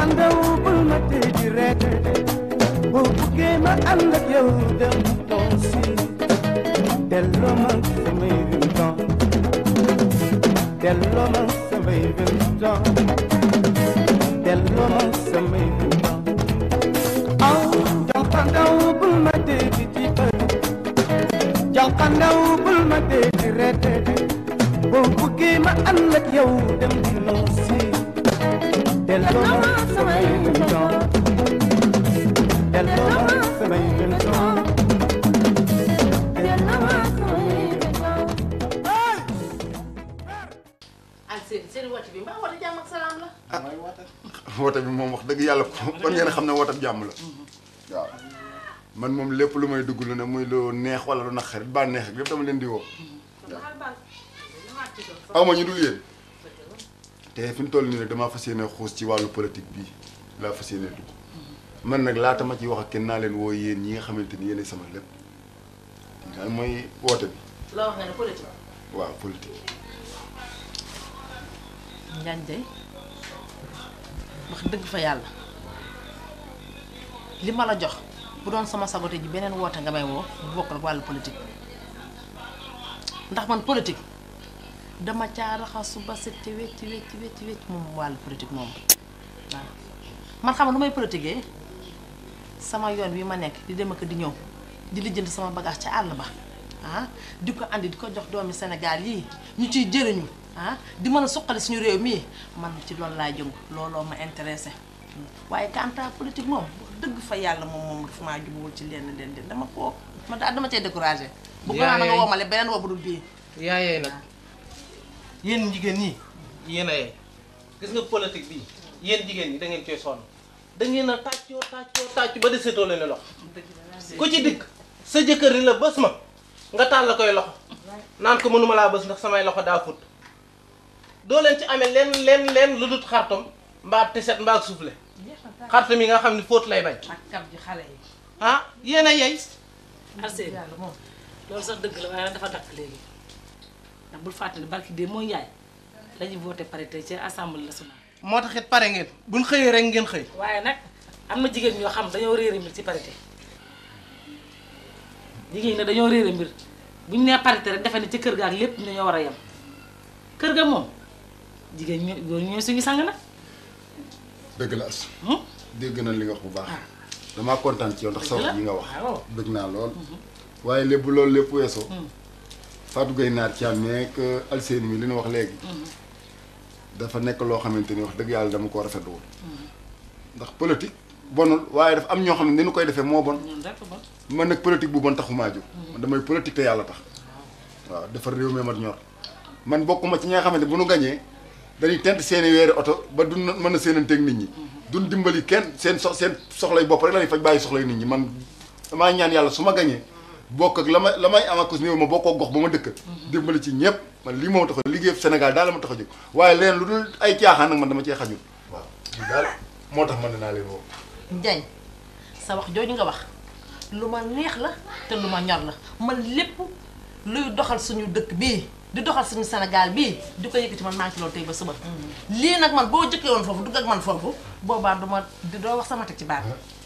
jàppandaw bul ma tee di rek boo buggee ma ànd ak yow dem toog si delloo ma samay vingt delloo ma samay vingt delloo ma samay vingt aw jàppandaw bul ma tee di tiital jàppandaw bul ma tee di rek boo buggee ma ànd ak yow dem di noos si delloo ma samay vingt delloo ma samay vingt delloo ma samay vingt. ak seen woote bi mbaa woote jàmm ak salaam la. ah woote bi moom wax dëgg yàlla kon ngeen xam ne woote jàmm la waaw man moom lépp lu may dugg lu ne muy lu neex wala lu naqari ba neex ak lépp dama leen di woo aw ma ñu dul yéen te fi mu toll nii nag damaa fas yéene xuus ci wàllu politique bii laa fas yéene dugg man nag laata ma ci wax ak kenn naa leen woo yéen ñi nga xamante ni yéenay sama lépp daal mooy woote bi. la wax nga ne politique. waaw politique. Njaañ de wax dëgg fa yàlla li ma la jox bu doon sama sabote ji beneen woote nga may woo bu bokk ak wàllu politique ndax man politique dama caa raxasu ba set ci wecc moom wàllu politique moom waaw man xam nga lu may politiquee sama yoon wi ma nekk di dem ak di ñëw di lijjanti sama bagage ca àll ba ah di ko andi di ko jox doomi Sénégal yii ñu ciy jëriñu ah di mën a suqali suñu réew mii man ci loolu laa jëngu looloo ma intéressé waaye kanta politique moom dëgg fa yàlla moom dafa maa jubawul ci lenn dama ko ma daal dama cee découragé bu ko naa nga woomale beneen woo bu dul bii yaayee nag yéen jigéen ñi yéen a yee gis nga politique bii yéen jigéen ñi da ngeen cee sonn da ngeen a tàccu ba desetoo leen loxo ku ci dikk sa jëkkër ni la bës ma nga taal la koy loxo naan ko mënuma laa bës ndax samay loxo daa fut doo leen ci amee leen lu dut xartom mbaa tiset mbaa soufflé xartom yi nga xam ne fóot lay bañ ak kab ji xale yi ah yéen a yey Arsène loolu sax dëgg la waaye dafa dakk léegi ndax bul fàttali barki de mooy njaay dañuy voté parité ci assemblée nationale. moo tax it pare ngeen buñ xëyee rek ngeen xëy waaye nag am na jigéen ñoo xam dañoo réere mbir ci parité jigéen ñi dañoo réere mbir buñ nee parité rek defe ne ci kër ga ak lépp ñu dañoo war a yem kër ga moom jigéen ñi góor ñooy suñu sang nag. dëgg la as. dégg na li nga wax bu baax. damaa kontaan ci yow ndax sa wax yi nga wax. bëgg naa lool. waaye lépp loolu lépp weesoo. Fatou Gueye Naar Thiam meek Alseyni mi li ñu wax léegi. dafa nekk loo xamante ni wax dëgg yàlla dama ko rafetlu woon. ndax politique bonul waaye dafa am ñoo xam ne ni ñu koy defee moo bon. man nag politique bu bon taxumaa jóg. man damay politique te yàlla tax. waaw defar réew mi mat ñor. man bokkuma ci ñi nga xamante bu nu gañee dañuy tent seeni weeri oto ba du mën a seenanteeg nit ñi. duñ dimbali kenn seen soxlay bopp rek la ñuy faj bàyyi soxlay nit ñi man damaa ñaan yàlla su ma gañee bokk ak la may am ak néew ma bokkoo gox ba ma dëkk. dimbali ci ñëpp man lii moo tax a liggéey Sénégal daal la ma tax a jóg waaye leen lu dul ay caaxaan nag man dama cee xajul. waaw lii daal moo tax man dinaa leen woo. Njañ sa wax jooju nga wax lu ma neex la te lu ma ñor la man lépp luy doxal suñu dëkk bii di doxal suñu Sénégal bii di ko yëkkati man maa ngi ci loolu tey ba suba. lii nag man boo jëkkee woon foofu dugg ak man foofu boobaa doo wax sama teg ci baat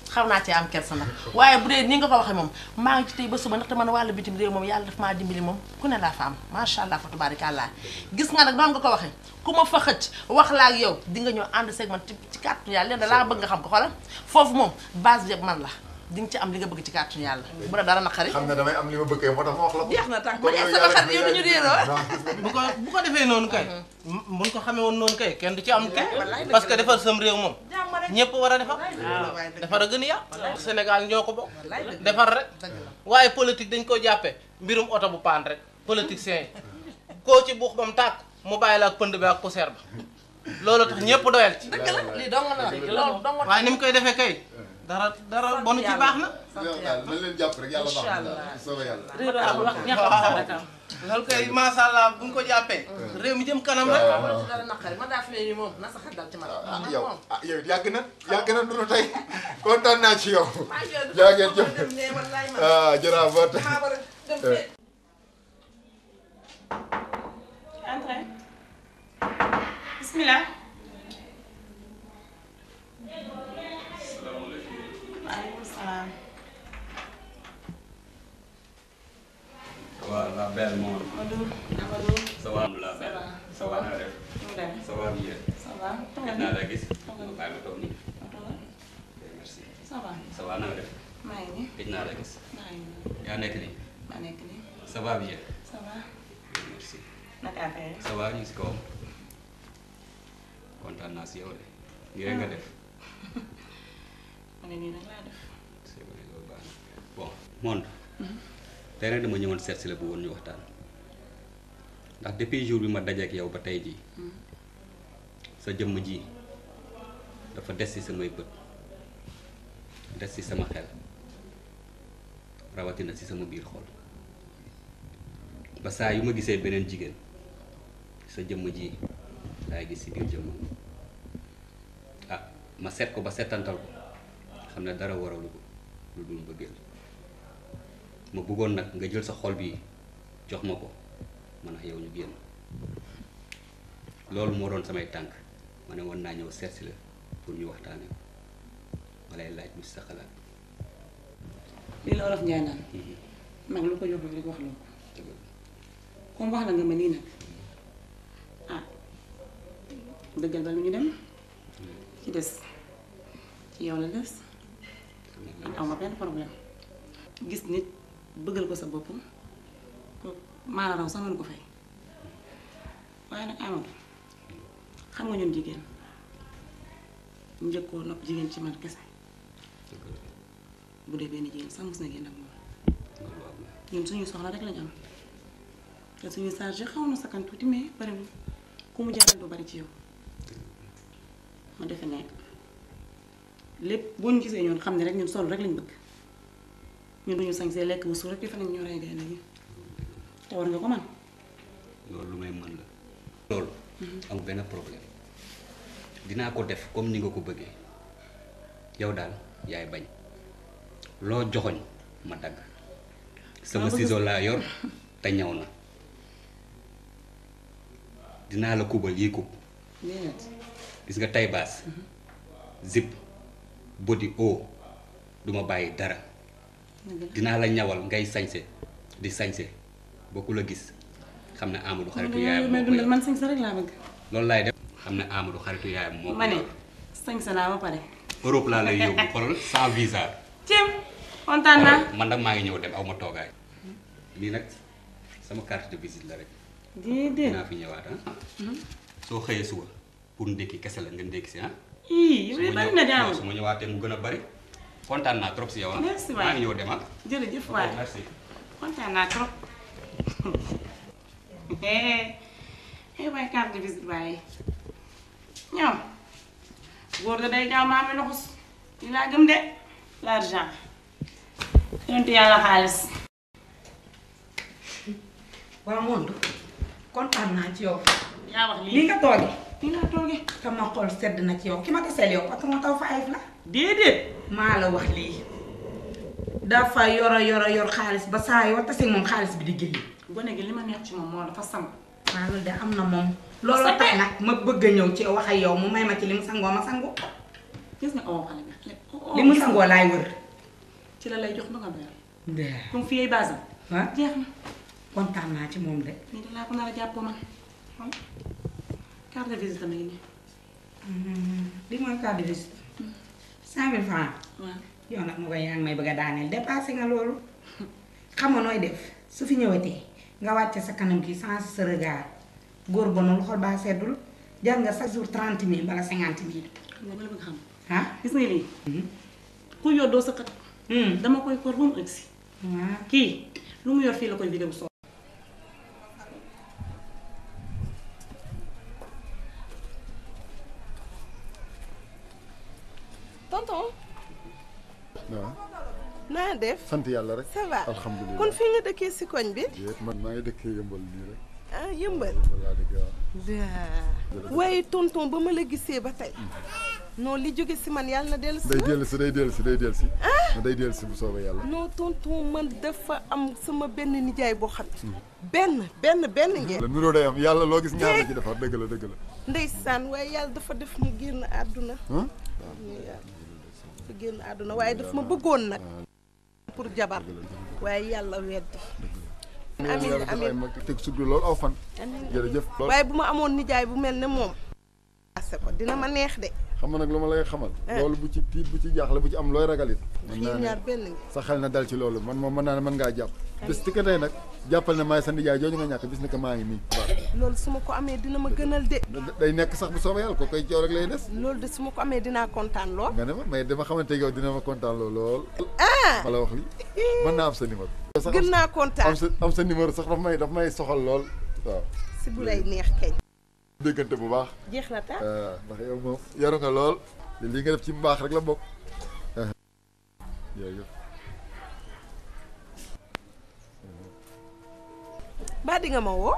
xaw naa cee am kersa nag waaye bu dee ni nga ko waxee moom maa ngi ci tey ba suba ndaxte man wàllu bitim réew moom yàlla daf maa dimbali moom ku ne laa fa am macha allah fa tubaarikàllaa gis nga nag noonu nga ko waxee ku ma fa xëcc wax laa ak yow di nga ñëw ànd seeg man ci kàttu yàlla leen da laa bëgg nga xam ko xoolal foofu moom base bi yëpp man la di nga ci am li nga bëgg ci kàttu yàlla bu la dara naqari xam ne damay am li ma bëggee moo tax ma wax la ko. jeex na tànk ma sama xarit yow duñu réeroo bu ko defee noonu kay buñ ko xamee woon noonu kay kenn du ci am kay parce que defar sam réew moom ñëpp war a defar defar a gën a yàq Sénégal ñoo ko bokk defar rek waaye politique dañ ko jàppee mbirum oto bu paan rek politicien yi koo ci buux ba mu tàkk mu bàyyi la ak pënd bi ak poussière ba loolu tax ñëpp doyal ci dëgg la lii dong la loolu dong waaye ni mu koy defee kay dara bonu ci baax na nañ leen jàpp rek yàlla baax na soobee yàlla. réeroo am wax ñax wax rek am. loolu kay macha allah buñ ko jàppee réew mi jëm kanam rek. waaw dara naqari ma daa fi ne nii moom na sa xel dal ci man. yow yow yàgg na dunu tey kontaan naa ci yow. jaa ngeen jëf jërëjëf. Entrez. Bismillah. va la belle monde. Amadou. Ça va la belle. Ça va na def. Ça va bien. Ça va. Naa la gis. Bàyyi ma toog nii. Merci. Ça va. Ça va na def. maa ngi nii. Gëj naa la gis. maa ngi nii. Yaa nekk nii. maa nekk nii. Ça va bien. Ça va. Merci. naka affaire yi. Ça va ñu ngi si kawam. Kontaan naa si yow de. Nii rek nga def. ma ne nii nag laa def. C'est vrai loolu baax na. Bon monde. Tey nag dama ñëwoon seet si la bu woon ñu waxtaan. Ndax depuis jour bi ma dajeek yow ba tey jii. Sa jëmm ji dafa des ci samay bët. Des ci sama xel. Rawatina ci sama biir xol. Ba saa yu ma gisee beneen jigéen sa jëmm ji laay gis ci biir jëmmam. Ah ma seet ko ba seetantal ko xam ne dara waralu ko lu dul bëggeel. Ma bëggoon nag nga jël sa xol bi jox ma ko man ak yow ñu génn loolu moo doon samay tànk ma ne woon naa ñëw seet si la pour ñu waxtaane ko ma lay laaj lu si sa xalaat. lii la olof Njaay naan mag lu ko jox rek wax loo ko comme wax na nga ma nii nag ah dëggal ba lu ñu dem ci des ci yow la des man aw ma benn problème gis nit bëggal ko sa bopp maana raw sax mënu ko fay waaye nag Amadou xam nga ñun jigéen njëkkoo nopp jigéen ci man kese bu dee benn jigéen sax mos na génn ak moom ñun suñuy soxla rek lañu am te suñuy chargé xaw na sakkan tuuti mais bariwul ku mu jaral du bari ci yow ma defe ne lépp boo ñu gisee ñun xam ne rek ñun solo rek lañ bëgg ñun duñu sañsee lekk bu suur rek defe nañ ñoo rey gaynde gi te war nga ko man loolu lu may mën la. loolu amul benn problème dinaa ko def comme ni nga ko bëggee yow daal yaay bañ loo joxoñ ma dagg sama ciseau laa yor te ñaw na dinaa la kubal yi kub gis nga tay baas zip body o duma bàyyi dara dinaa la ñawal ngay sañse di sañse ba ku la gis xam ne Amadou xaritu yaayam moo ko yor man sañse rek laa bëgg loolu laay def xam ne Amadou xaritu yaayam moo ko ma ne yor sañse naa ba pare Europe laa lay yóbbu xoolal sans visa cim kontaan naa man nag maa ngi ñëw dem aw ma toogaay lii nag sama carte de visite la rek déedéet dinaa fi ñëwaat soo xëyee suba pour ndékki kese la nga ndékki si ii yow bari na jaamu su ma ñëwaatee mu gën a bari kontaan naa trop si yow merci waay maa ngi ñëw dem jërëjëf waay merci kontaan naa trop waay carte de visite waaye ñoom góor da day gaaw maa mi loxus li laa gëm de l'argent yontu yàlla xaalis waa Monde kontaan naa ci yow. yaa wax li lii nga tooge lii laa toogee sama xol sedd na ci yow ki ma taseel yow parce que moo taw fa ayif la déedéet maa la wax lii dafa yor xaalis ba saa yoo tasee moom xaalis bi di gilli gone gi li ma neex ci moom moo dafa sam maa loolu de am na moom looloo tax nag ma bëgg a ñëw ci wax ak yow mu may ma ci li mu sangoo ma sangu gis nga oo xale bi li mu sangoo laay wër ci la lay jox ba nga doyal ndeer comme fii ay basam ah jeex na kontaan naa ci moom de nii de laa ko nar a jàppoo man xam carte de visite am ngi nii li mooy carte de visite 100 000 francs waaw yow nag ma koy yaa ngi may bëgg a daaneel dépassé nga loolu xam nga nooy def su fi ñëwatee nga wàcce sa kanam gi sans sa regard góor bonul xol baa seddul jar nga chaque jour 30 000 bala 50 000 xam nga ma la bëgg xam ah gis nga lii ku yor doo sa kat dama koy koor ba mu ëgg si waaw kii lu mu yor fii la koy vidéo soo tonton waaw naa def sant yàlla rek ça va alhamdulilah kon fii nga dëkkee si koñ bi déet man maa ngi dëkkee yëmbal nii rek ah yëmbal walla dëgg waaw waaye tonton ba ma la gisee ba tey non li jóge si man yàlla na dellu si day dellu si day dellu si day dellu si bu soobee yàlla non tonton man dafa am sama benn nijaay boo xam ne benn ngeen la nuroo day am yàlla loo gis ñaar la ci defar dëgg la ndeysaan waaye yàlla dafa def mu génn àdduna dafa génn àdduna waaye daf ma bëggoon nag pour jabar waaye yàlla weddi amiin amiin ma teg suddu loolu aw fan jërëjëf waaye bu ma amoon nijaay bu mel ne moom ase ko dina ma neex de xam nga nag lu ma lay xamal loolu bu ci tiit bu ci jaaxle bu ci am looy ragalit mën naa ñaar benn ngi sa xel na dal ci loolu man moom mën naa ne mën ngaa jàpp bis ti ko tey nag jàppal ne maay sa nijaay jooju nga ñàkk bis ni ko maa ngi nii loolu su ma ko amee dina ma gënal de day nekk sax bu soobee yàlla ko koy coow rek lay des loolu de su ma ko amee dinaa kontaan lool nga ne ma mais dama xamante yow dina ma kontaan lool ma la wax li mën naa am sa numéro gën naa kontaan am sa numéro sax daf may soxal lool waaw si bu lay neex kañ déggante bu baax jeex na tax ndax yow moom yaru nga lool li nga def ci mbaax rek la bokk ba di nga ma woo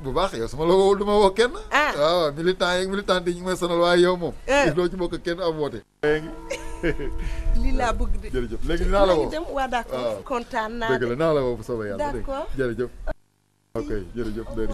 bu baax yow su ma la woo du ma woo kenn waaw militant yi ñu may sonal waaye yow moom loo ci bokk kenn am woote lii laa bëgg de jërëjëf léegi dinaa la woo dem waa d'accord kontaan naa dëgg la naa la woo bu soobee yàlla d'accord jërëjëf ok jërëjëf dëgg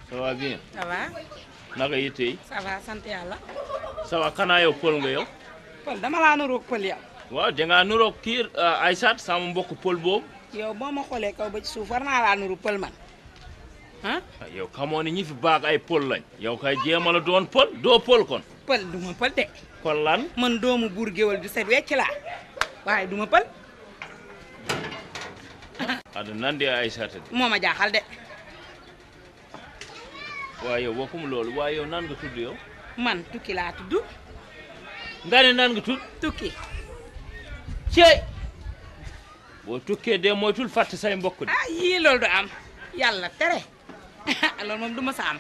ça va bien. ça va. naka yitte yi. ça va sant yàlla. ça va xanaa yow pël nga yow. pël dama laa nuroog pël yow. waaw dangaa nuroog kii Aïssat sama mbokk pël boobu. yow boo ma xoolee kaw ba ci suuf war naa laa nuru pël man ah. yow xamoo ne ñi fi baag ay pël lañ. yow kay jéema la doon pël doo pël kon. pël du ma pël de. kon lan. man doomu buur géwal du set wecc laa waaye du ma pël. ada nan de Aïssat de. moo ma jaaxal de. waaye yow waxum loolu waaye yow nan nga tudd yow. man tukki laa tudd. nga ne nan nga tudd. tukki. ceey boo tukkee de moytul fàtte say mbokk de. ah yii loolu du am yàlla tere loolu moom du ma sa am.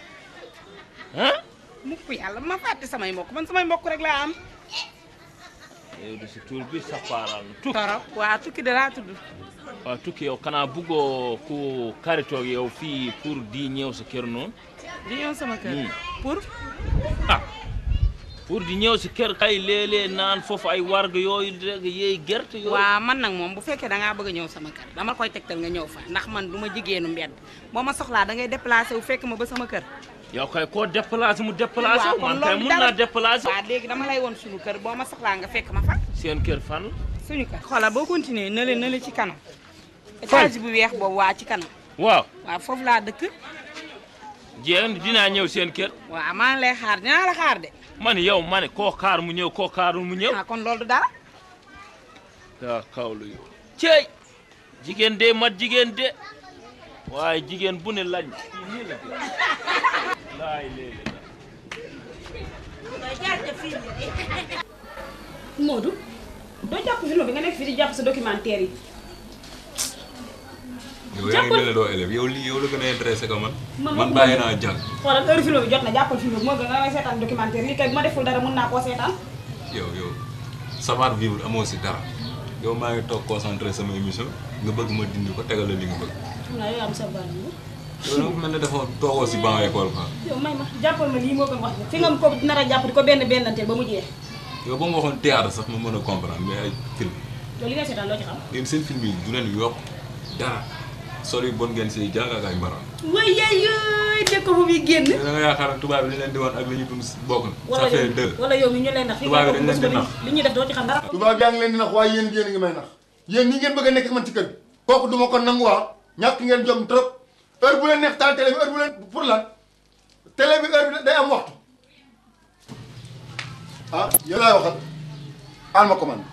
ah. mukk yàlla ma fàtte samay mbokk man samay mbokk rek laa am. yow de si tur bi sax paaral na tukki. torop waa tukki de laa tudd. waaw tukki yow kanaa buggoo ku karitoog yow fii pour di ñëw sa kër noonu. di ñëw sama kër. pour. ah pour di ñëw si kër kay léeg-léeg naan foofu ay warga yooyu rek yeey gerte yooyu. waaw man nag moom bu fekkee da ngaa bëgg a ñëw sama kër dama koy tegtal nga ñëw fa ndax man du ma jigéenu mbedd boo ma soxlaa da ngay déplacé wu fekk ma ba sama kër. yow kay koo déplacé mu déplacé. waaw man kay mun naa déplacé. waaw léegi dama lay woon suñu kër boo ma soxlaa nga fekk ma fa. seen kër fan la. suñu kër. xoolal boo continué na le ci kanam. étage bu weex boobu waa ci kanam. waaw waaw foofu laa dëkk. jéem dinaa ñëw seen kër. waaw maa ngi lay xaar dinaa la xaar de. ma ne yow ma ne koo xaar mu ñëw koo xaarul mu ñëw. ah kon loolu du dara. daa kawlu yow. ceey jigéen de mat jigéen de waaye jigéen bu ne lañ. nii la de laay léegi Modou doo jàpp film bi nga nekk fii di jàpp sa documentaire yi. yow yaa ngi mel ne doo élève yow lii yow la gën a intéressé ko man. man bàyyi naa jàng. xoolal heure film bi jot na jàppal film bi moo gën nga may seetaan documentaire lii kay bu ma deful dara mën naa koo seetaan. yow savoir vivre amoo si dara yow maa ngi toog concentré sama émission nga bëgg ma dindi ko tegal la li nga bëgg. xam naa yow am savoir vivre. yow nag mel ne dafa toogoo si banc école quoi. yow may ma jàppal ma lii moo gën wax fi nga ko nar a jàpp di ko bennanteel ba mu jeex. yow ba mu waxoon théâtre sax ma mën a comprendre mais ay film. yow li nga seetaan loo ci xam. yéen seen film yi du leen yokk dara sol yu bon ngeen siy jàng ak ay mbaram. waaye yaay dëkk ko bi génn. da nga yaakaar ne tubaab bi li leen di woon ak li ñu dund bokk na. ça fait deux wala yow mi ñu leen nax. tubaab bi dañ leen di nax li ñuy def doo ci xam dara. tubaab yaa ngi leen di nax waaye yéen ngi may nax yéen ñi ngeen bëgg a nekk ak man ci kër gi kooku duma ko nangu waa ñàkk ngeen jom trop heure bu leen neex taal télé bi heure bu leen pour lan télé bi heure bi day am waxtu ah yow laay waxal al ma commande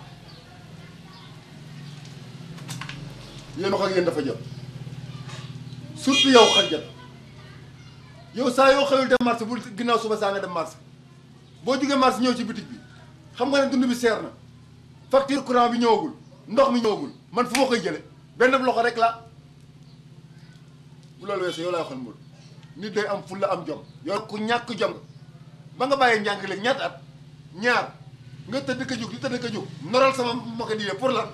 yéen wax ak yéen dafa jot surtout yow xajjat yow saa yoo xëyul dem marché bul ginnaaw suba saa nga dem marché boo jógee marché ñëw ci boutique bi xam nga ne dund bi seer na facture courant bi ñëwagul ndox mi ñëwagul man fu ma koy jële benn loxo rek la bu loolu weesoo yow laay waxal mbul nit day am fulla am jom yow ku ñàkk jom ba nga bàyyee njàng léegi ñaata at ñaar nga tëdd ka jóg di tëdd ka jóg noral sama mbokk di pour lan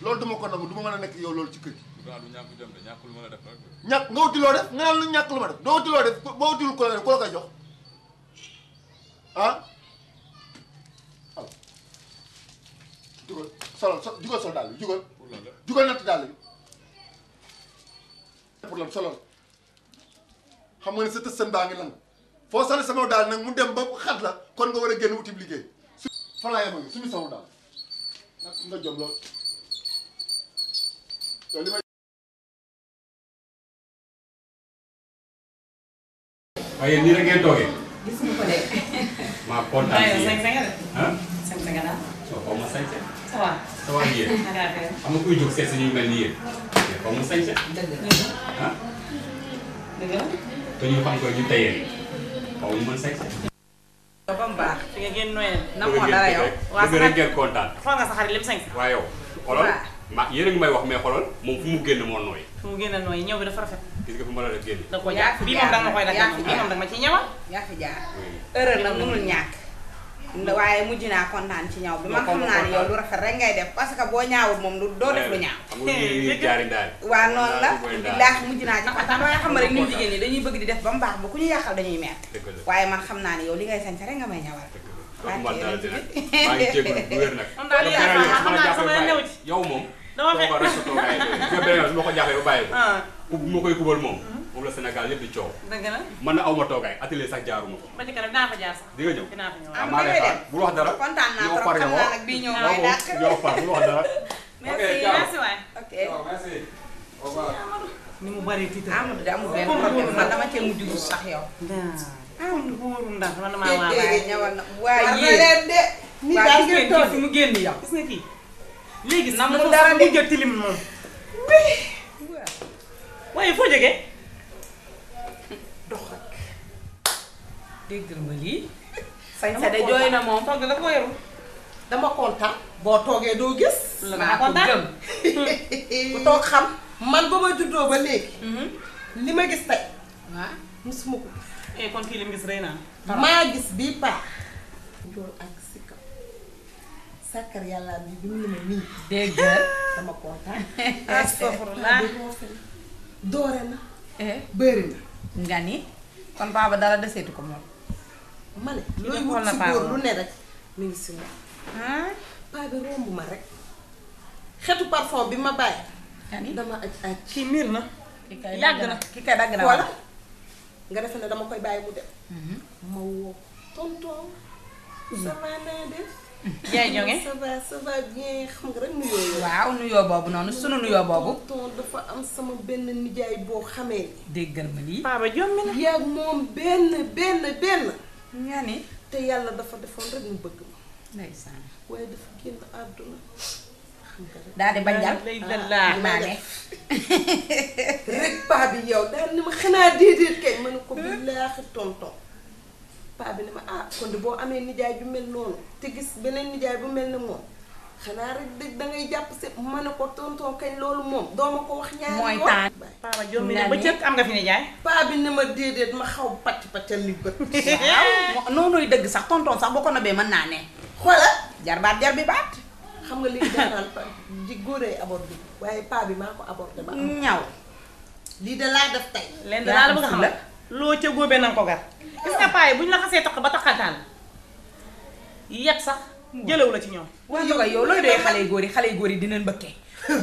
loolu duma ko nangu du ma mën a nekk yow loolu ci kër gi pourtant du ñàkk jom de ñàkk lu mën a def rek. ñàkk nga wuti loo def nga naan lu ñàkk lu ma def doo wuti loo def boo wutil ko la koy jox ah jugal jugal sol daal bi jugal natt daal bi pour lan solol xam nga ne sa tës seen baa ngi lang foo sali sama daal nag mu dem ba xat la kon nga war a génn utib liggéey fa laa yema ngi suñu sama daal nag nga jom lool li may waaye nii rek ngeen toogee. gis nga ko de. maa kontaan si yéen sañ-sañ nga de. ah. sañ-sañ nga daal. soo xaw ma sañse. ça va. ça va yéen. xam nga kuy jóg seet si ñu mel ni yéen. mais xaw ma sañse. dëgg la. ah. dëgg la. te ñu xam ko ñu tayee xaw ma mën sañse. ba mu baax fi nga génn noyyi na moo dara yow. waa bëgg rek ngeen kontaan. xool nga sa xarit lim sañ. waaye yow xoolal ma yéen a ngi may wax mais xoolal moom fu mu génn moo nooy. fu mu génn nooyi ñëw bi dafa rafet. gis nga fi ma la def génn. da ko jaar bii moom danga ma koy daggal bii moom danga ma ciy ñëwal. yaa fi jaar erreur nag mënul ñàkk waaye mujj naa kontaan ci ñaw bi man xam naa ne yow lu rafet rek ngay def parce que boo ñaawul moom doo def lu ñaaw. xam nga ñu jaari ndaal. waaw noonu la billaahi mujj naa ci kontaan waaye xam nga rek ñun jigéen ñi dañuy bëgg di def ba mu baax ba ku ñu yàqal dañuy mer waaye man xam naa ne yow li ngay sañse rek nga may ñawal. maa ngi jégalu bu wér nag. moom daal xam naa sama new ci yow moom. dama fekk tooga rek sa toogaay su ma beneen yoon su ma ko jaaxee ba bàyyi ko. bu ma koy kubal moom. moom la Sénégal yëpp di coow. dëgg la man na aw ma toogaay atelier sax jaaruma ko. ba ci kanam dinaa fa jaar sax. di nga ñëw dinaa fa ñëw maa lay xaar bul wax dara. kontaan naa trop xam naa nag bii ñëw mooy dàq. yow far bul wax dara. merci waay. ok merci. au revoir. ni mu bari titre. Amadou de amul benn problème man dama cee mujj rus sax yow. Amadou bu wóorul ndax man damaa waa waaye. ñawal na waaye yéen de. ni daal ngeen toog fi mu génn yow. gis nga kii léegi na mu dara di jël tilim moom. waaye foo jógee. dox rek. déggal ma lii. sañse de jooy na moom togg la ko yoru. dama kontaan boo toogee doo gis. maa kontaan bu toog xam man ba ma juddoo ba léegi. li ma gis tey. waaw musuma ko. kon kii li mu gis rëy naa. maa gis bii paa. njool ak sikka sàkkar yàlla bi mu ne ma nii. dégg dama kontaan. astafurlah. doore na. bëri na. nga ni kon baaba dara deseetu ko moom. ma ne Kii looy de xool wut na si paa góor moom. lu ne rek mi ngi si moom. paa bi romb ma rek xetu parfum bi ma bàyyi. nga ni dama aj kii miir na. ki kay yàgg dagg na. ki kay dagg na wala nga defe ne dama koy bàyyi mu dem. ma woo tonton. ça va naa def. yaay jonge. ça va bien xam nga rek nuyoo yooyu. waaw nuyoo boobu noonu sunu nuyoo boobu. tonton dafa am sama benn nijaay boo xamee. déggal ma lii. Paa ba jommi na. yaa moom benn. nga ni te yàlla dafa defoon rek mu bëgg ma. ndeysaan. waaye dafa génn àdduna. xam nga rek. daal di bañal. lay dallaa. maa ne. rek paa bi yow daal ni ma xanaa déedéet kay ma ne ko billaahi tonton. paa bi ne ma ah kon de boo amee nijaay bu mel noonu te gis beneen nijaay bu mel ne moom xanaa rek da ngay jàpp si ma ne ko tonton kañ loolu moom doo ma ko wax ñaari mooy yoon. temps. Paa ba jommi na ba cëkk am nga fi ne jaay. paa bi ne ma déedéet ma xaw pàccal ni bët. waaw noonuy dëgg sax tonton sax boo ko nobee mën naa ne. xoola jarbaat jar bi baat. xam nga lii daanaan pa ji góoree abordé waaye paa bi maa ko abordé ba am. ñaw. lii de laa def tey. leen de laa la bëgg a xamal loo ca góobee na nga ko gar. gis nga paa yi bu ñu la xasee tax ba taxataan yet sax jëlewu la ci ñoom. waaw yow looy doyee xale yu góor yi dinañ bëkke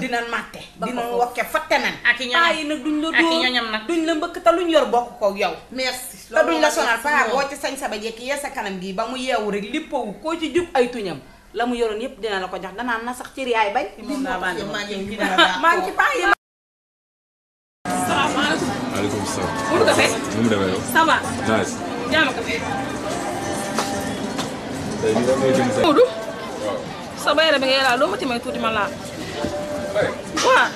dinañ màtte dinañ wokke fatte nan ak i ñoñam paa yi nag duñ la ak i dóor ñoñam nag. duñ la mbëkk te luñ yor bokk ko yow merci. te duñ la sonal paa boo ci sañ sa ba jekki yee sa kanam gii ba mu yeewu rek lippawu koo ci jub ay tuñam la mu yoroon yépp dina la ko jox danaan na sax cër yaay bañ moom daa bànn moom. maa ngi ci paa yi salaamaaleykum. maaleykum salaam. Mourou Café. nu mu demee yow. ça va. nice. jaama café. tey nii da ngay jënd sa. Mourou. waaw. sa bayra bi ngay laal loo ma ci may tuuti ma laal. bay. waaw.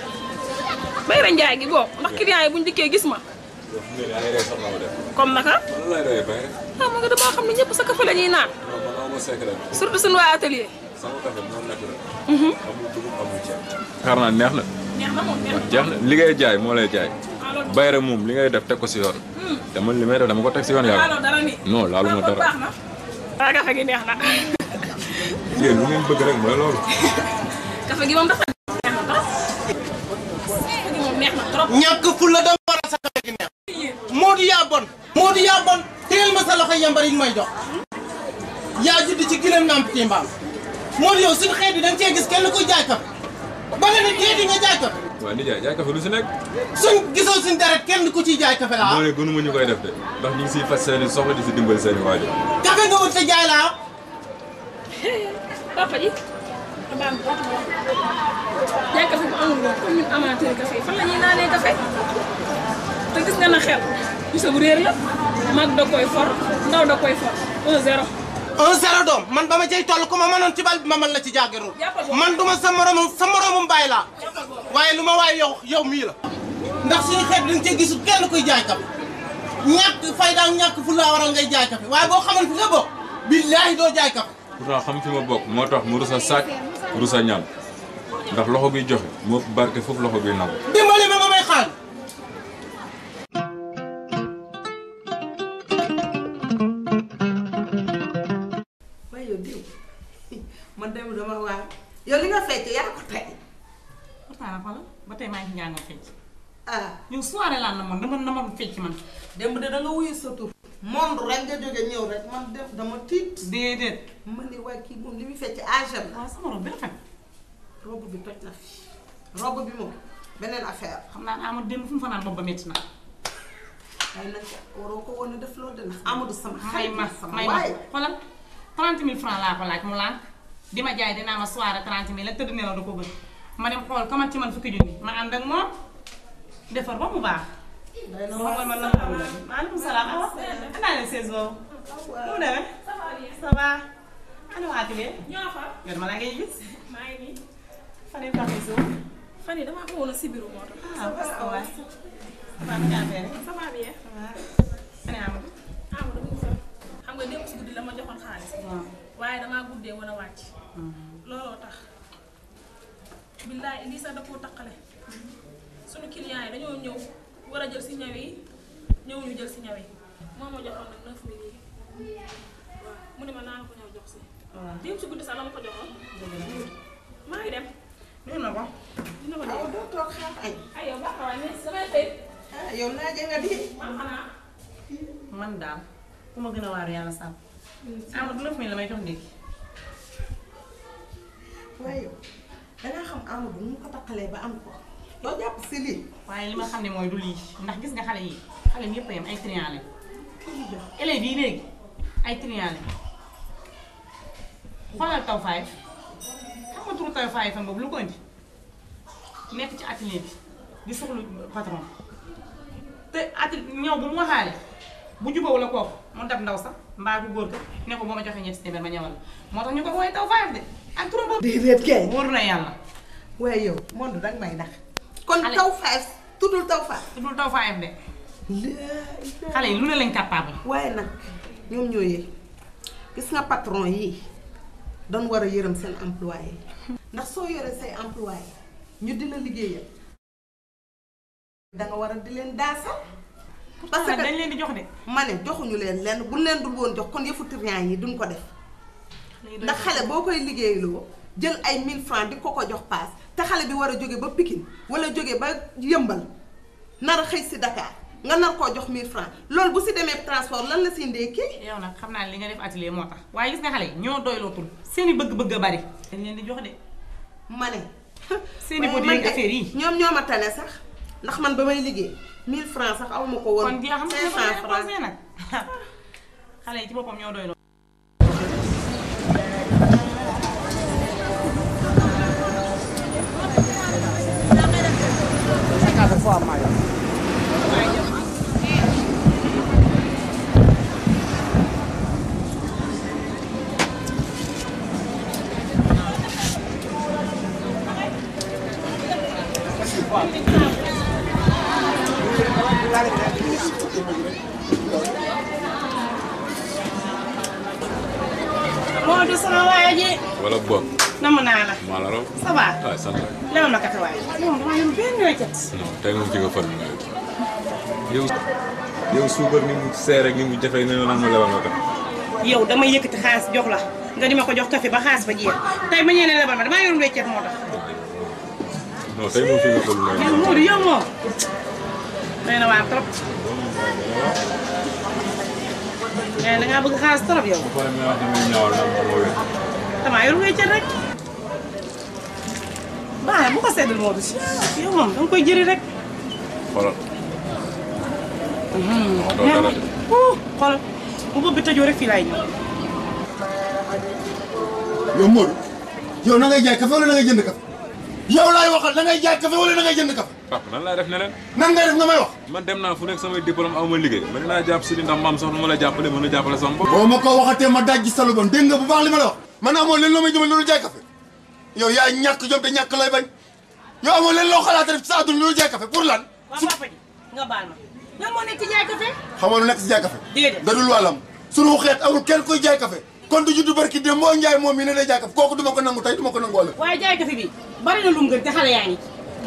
bayra njaay gi goog ndax client yi buñ dikkee gis ma. yow fu mu ne nii da ngay rey sax ma def. comme naka. man lay rey bay rek. ah ma nga damaa xam ne ñëpp sa café la ñuy naan. non man aw ma secret. surtout suñu waa atelier. sama café moo naturel. amul dugub amul ceeb. xaar naa neex na. neex na moom neex na. jeex na li ngay jaay moo lay jaay. bayre moom li ngay def teg ko si yoon. te man li may def dama ko teg si yoon yàlla. laaloo dara ni. non laaluma dara. baax na. ah café gi neex na. yéen lu ngeen bëgg rek mooy loolu. café gi moom dafa neex na trop. café gi ñàkk fulla da waral sa kafe gi neex. Modou yaa bon. Modou yaa bon teel ma sa loxo yambar yi may jox. yaa judd ci gileem namp ci mbaam. Modou yow suñu xeet yi da nga cee gis kenn kuy jaay kafe. ba nga ne déet nga jaay kafe. waaw nijaay jaay kafe lu si nekk. suñ gisoo suñ deret kenn ku ciy jaay kafe laa. moo ne gënuma ñu koy def de ndax ñu ngi siy fas seeni soxla di si dimbali seeni waajur. kafe nga wut te jaay laa. papa ji abaam jaay kafe bu amul woon comme ñun amateur kafe fan la ñuy naanee kafe te gis nga na xel gisa bu réer la mag da koy for ndaw da koy for 1-0 1-0 doom man ba ma cay toll ku ma mënoon ci bal bi ma mën la ci jàggiru man duma sa moromum bàyyi laa waaye lu ma waaye yow mii la ndax suñu xeet dañ cee gisul kenn kuy jaay kafe ñàkk fayda ak ñàkk fu laa waral ngay jaay kafe waaye boo xaman fi nga bokk billaahi doo jaay kafe pourtant xam fi ma bokk moo tax mu rusa sàcc rusa ñaan ndax loxo biy joxe moo barke foofu loxo biy nangu. dimbali ma nga may xaal. waaye yow diw man dem dama waaw yow li nga fecc yaa ko tey. pourtant xoolal ba tey maa ngi fi njàngal fecc. ah yow soirée laa namoon dama fecc man. démb de da nga wuyu sa tur. monde rek nga jóge ñëw rek man def dama tiit. déedéet. ma ne waa kii moom li muy fecc âge am. waaw sama robe bi rafet. robe bi toj na fi robe bi moom beneen affaire. xam naa ne Amadou démb fu mu fanaan bopp ba métti na. waaye nag waroo ko woon a def loolu de ndax Amadou sama may ma xoolal 30 000 francs laa ko laaj mu lànk di ma jaay dinaa ma soirée 30 000 la tëdd nelaw da ko bëgg ma dem xool kamat ci man fukki junni ma ànd ak moom defar ba mu baax. day na waaw man maaleykum salaam ah ana leen saison. mu demee. ça va. ana waa Tile. ñoo fa. yow ma la ngay gis. maa ngi nii. fan yii tax a fan yii damaa xawoon a sibiru moo tax. ah parce que waay. ça va bien affaire ça va bien. ana Amadou. Amadou mu ngi fa. xam nga démb si guddi la ma joxoon xaalis. waaye damaa guddee woon a wàcc. looloo tax. billaay lii sax da koo taqale. sunu client yi dañoo ñëw war a jël si ñaw yi ñëw ñu jël si ñaw yi moo ma joxoon nag 9000 yi waaw mu ne ma naa la ko ñëw jox si. waaw démb si guddi sax la ma ko joxoon. maa ngi dem. dina na ko. dina ko dégg doo toog xaar añ. ay yow baax na waaye mais damay xëy. ah yow naaje nga di. man daal ku ma gën a waaru yàlla sàmm. Amadou 9000 la may jox ndékki. waaye yow dangaa xam Amadou nu mu ko taqalee ba am ko. doo jàpp si lii. waaye li ma xam ne mooy du lii ndax gis nga xale yi xale yëpp a yem ay triant lañ. élèves yi léegi ay triant lañ. xoolal taw faay xam nga turu taw faay fan boobu lu ko indi nekk ci atelier bi di soxlu patron te atelier ñëw bu mu waxaale bu jubóowu la kooku mu dab ndaw sax mbaa bu góor ko ne ko boo ma joxee ñetti téeméer ma ñëwal moo tax ñu ko woowee taw faay de ak turam boobu. déedéet kay wóor na yàlla. waaye yow monde danga may nax. kon taw faay tuddul taw faay. tuddul taw faay de. xale yi lu ne lañ capable. waaye nag ñoom ñooyee gis nga patron yi doon war a yërëm seen employé ndax soo yoree say employé ñu di la liggéeyal danga war a di leen daasal. parce que dañ leen di jox de. ma ne joxuñu leen lenn buñ leen dul woon jox kon yëfu triant yi duñ ko def. ndax xale boo koy liggéeyloo jël ay 1000 francs di ko jox paas te xale bi war a jóge ba Pikine wala jóge ba Yëmbal nar a xëy si Dakar nga nar koo jox 1000 francs loolu bu si demee transport lan la si ndékki. yow nag xam naa li nga def atelier moo tax waaye gis nga xale yi ñoo doylootul seeni bëgg-bëgg a bari. dañ leen di jox de. ma ne. seeni bët yeeg affaire yi ñoom ñoo ma tane sax ndax man ba may liggéey 1000 francs sax aw ma ko woon. kon jeex xam nga 500 francs nag xale yi ci boppam ñoo doyloo. Modou sama waay ji. wala boog. namm naa la. maa la raw. ça va. waaw sant la. lew ma kati waay. moom damaa yor benn wéccet. non tey moom ci nga fal mi yow suukar ni mu seer ak ni mu jafe ne la ma lebal nga kat. yow dama yëkkati xaalis jox la nga di ma ko jox kafe ba xaalis ba jeex tey ma ñëwee ne lebal ma damaa yor wéccet moo tax. non tey moom ci nga fal mi Modou yow moom. nee na waa trop. mais da ngaa bëgg xaalis trop yow. damaa yor wéccet rek. baax bu ko seddal moo dus yow moom danga koy jëri rek. xoolal. xoolal bu bopp bi tëjoo rek fii laay ñëw. yow Modou yow na ngay jaay café wala na ngay jënd café yow laay waxal na ngay jaay café wala na ngay jënd café. papa nan laay def ne leen. nan ngay def nga may wax. man dem naa fu nekk samay diplôme aw ma liggéey man dinaa jàpp si ndax maam soxna ma la jàppale mën a jàppale sama bopp. boo ma ko waxatee ma daj sa lu bon dégg nga bu baax li ma la wax man amoo leen loo may jëmal loolu jaay café yow yaa ñàkk jom te ñàkk lay bañ yow amoo leen loo xalaat def sa àdduna loolu jaay café pour lan. waaw papa ji nga baal ma. lan moo nekk ci jaay café. xamoo lu nekk si jaay café. déedéet dadul wàllam sunu xeet amul kenn koy jaay café kon du juddu barki dem moo njaay moom mii ne day jaay café kooku duma ko nangu tey duma ko nangu wala. waaye jaay café bi bari na lum gën te xale yaa ngi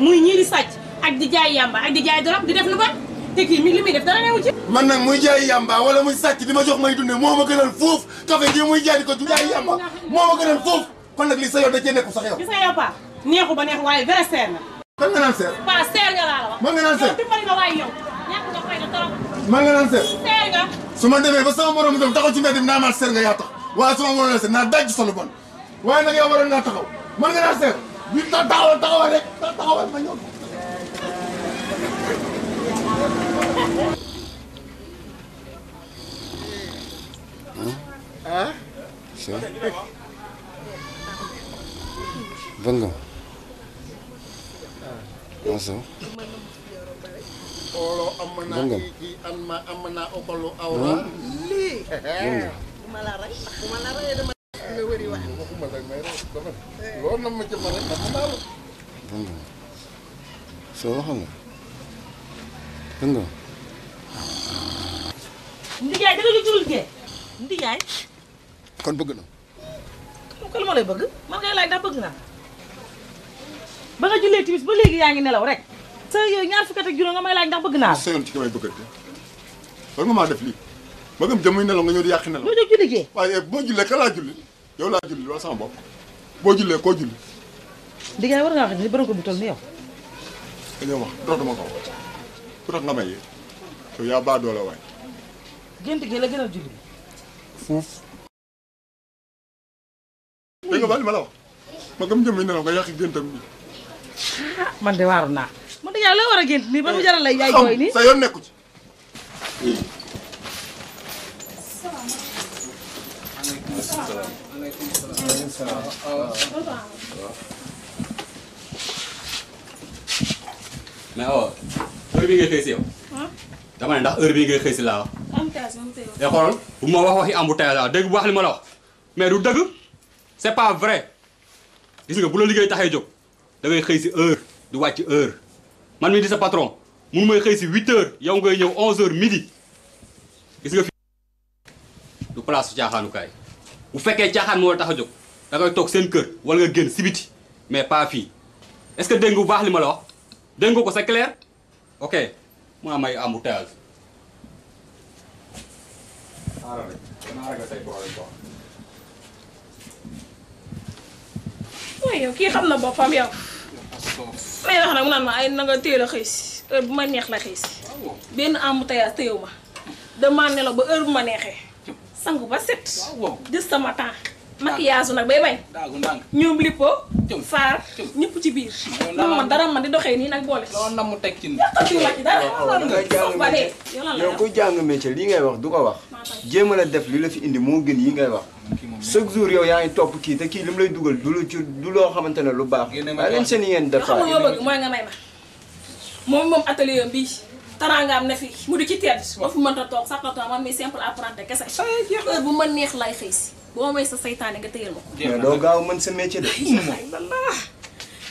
muy ñii di sàcc ak di jaay yamba ak di jaay dorog di def lu bon te kii mi li muy def dara newu ci. man nag muy jaay yamba wala muy sàcc di ma jox may dundee moo ma gënal foofu café gi muy jaay di ko jaay yamba moo ma gënal foofu kon nag li sa yow da cee nekku sax yow. gis nga yow Pa neexu ba neex waaye vrai seer na. kan nga naan seer. Pa seer nga laa la wax. man nga naan seer. yow dimbali nga waaye yow ñàkk nga fay nga trop. man nga naan seer. seer nga. su ma demee ba sama morom itam taxaw ci mbedd mi naa maat seer nga yaa tax waaye su ma mënoon a seer naa daj sa lu bon waaye nag yow waroon naa taxaw man nga naan seer bi taxawal rek taxawal ma ñëw. ah. Venga. Masa. Olo amana iki amana okolo awra. Li. Malaray dama nga wëri wax. Waxuma la may dama. Lo nam ma ci mara dama dal. Venga. So waxal nga. Venga. Ndijaay da nga julul ke. Ndijaay. Kon bëgg na. ko lu ma lay bëgg man ngay laaj ndax bëgg naa ba nga jullee timis ba léegi yaa ngi nelaw rek sa yooyu ñaar fukki at ak juróom nga may laaj ndax bëgg naa la. sa yoon ci ki may bëggante war nga maa def lii ma gëm jëm muy nelaw nga ñëw di yàqi nelaw. doo jóg julli jee. waaye boo jullee ka laa julli yow laa julli wala sama bopp boo jullee koo julli. Ndiaye war ngaa wax ni borom ko bu toll ni yow. dañoo wax dootuma ko wax ku tax nga may yee yow yaa baa doole waay. gént gi la gënal julli. fuuf. dégg nga baal ma la wax ma gëm jëm muy nelaw nga yàqi géntam bi. man de waaru naa man de yàlla la war a gént nii ba mu jaral lay yaay jooy nii sa yoon nekku ci. mais awa heure bii ngay xëy si yow. dama ne ndax heure bii ngay xëy si laa wax. te xoolal bu ma wax waxi embouteillage laa dégg bu wax li ma la wax mais du dëgg c'est pas vrai gis nga bu la liggéey taxee jóg da ngay xëy si heure di wàcc heure man mii di sa patron mun may xëy si 8 heures yow ngay ñëw 11 heures midi gis nga fi du place su caaxaanukaay bu fekkee caaxaan moo la tax a jóg da ngay toog seen kër wala nga génn si biti mais pas fii est-ce que dégg nga bu baax li ma la wax dégg nga ko c'est clair ok mu am ay embouteillage. waaye yow kii xam na boppam yow. may wax nag mu naan ma ay na nga teel a xëy si heure bu ma neex la xëy si. benn embouteillage téyew ma dama nelaw ba heure bu ma neexee. sangu ba set. gis sama temps. maquillage nag bay bañ. ñoom lipo. faar ñëpp ci biir. man dara man di doxee nii nag boole. loolu na mu teg ci nii. yow kuy jàng métier lii ngay wax du ko wax jéem a la def li la fi indi moo gën yi ngay wax chaque jour yow yaa ngi topp kii te kii li mu lay dugal du lu ci du loo xamante ne lu baax. waaye leen seen yi ngeen def xam nga bëgg mooy nga may ma moom atelier am bii tarangaam ne fi mu di ci tedd ba fu mënta toog saxatoo man mi simple apprenti kese heure bu ma neex lay xëy si boo may sa saytaane nga tëyal ma ko. mais doo gaaw mën sa métier de.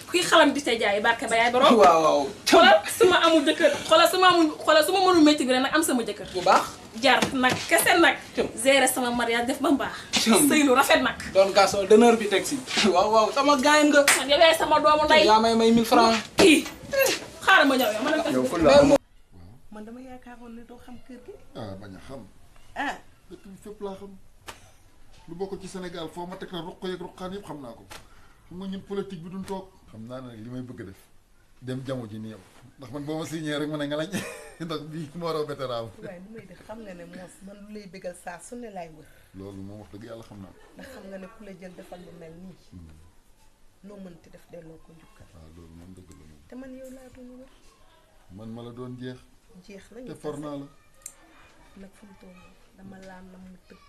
kuy xalam di te jaay barke ba yaay borom. waaw waaw. xoolal su ma amul jëkkër xoolal su ma mënul métier bi rek nag am sama jëkkër. bu baax. jar nag kese nag. gérer sama mariage def ba mu baax. sëy lu rafet nag. doon gasol d'honneur bi teg si. waaw waaw sama gaañ nga. man yow yaay sama doomu ndey. yaa may 1000 francs. kii xaaral ma ñëw yow. man dama yaakaaroon ne doo xam kër gi. ah bañ a xam. ah dëkk bi fépp laa xam lu bokk ci Sénégal foo ma teg na ruq yeeg ruqaan yëpp xam naa ko xam nga ñun politique bi duñ toog. xam naa ne nag li may bëgg a def dem jamu ji ni yow ndax man boo ma signé rek ma ne nga lañ ndax bii moo raw vétéran. waaye lu may def xam nga ne moos man lu lay bëggal saa su ne laay wër. loolu moom wax dëgg yàlla xam naa. ndax xam nga ne ku la jël defal lu mel nii. noo mënti def delloo ko njukkal. waaw loolu moom dëgg la moom. te man yow laa doon wër. man ma la doon jeex. jeex nañu te for naa la. nag fu mu toll dama laa nam mu tëgg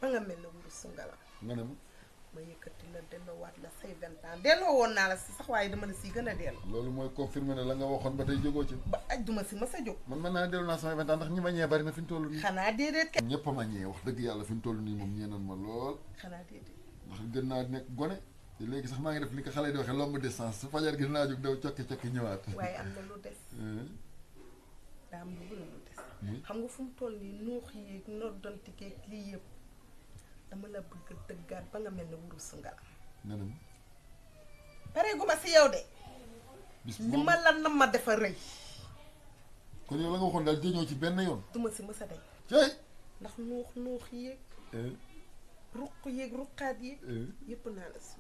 ba nga mel ne wuru sungala. nga ne ma. ma yëkkati la delloowaat la say 20 ans delloo woon naa la si sax waaye dama la siy gën a delloo. loolu mooy confirmer ne la nga waxoon ba tey jógoo ci. ba aj duma si ma sa jóg. man mën naa delloo naa samay 20 ans ndax ñi ma ñee bari na fi ñu toll nii. xanaa déedéet kay. ñëpp a ma ñee wax dëgg yàlla fi ñu toll nii moom ñee nan ma lool. xanaa déedéet. ndax gën naa nekk gone te léegi sax maa ngi def li ko xale di waxee longue distance su fajar gi dinaa jóg daw cokki ñëwaat. waaye am na lu des. daa am lu bëri lu des. xam nga fu mu toll nii nuux yeeg noddantikeeg lii yëpp dama la bëgg dëggaat ba nga mel ne wuru su ngalam. nee nañu. pareegu ma si yow de. bis ni ma la nam ma defa rëy. kon yow la nga waxoon daal jëñoo ci benn yoon. duma si mësa day. cey. ndax nuux yeeg. ruq yeeg ruqaat yeeg. yëpp naa la si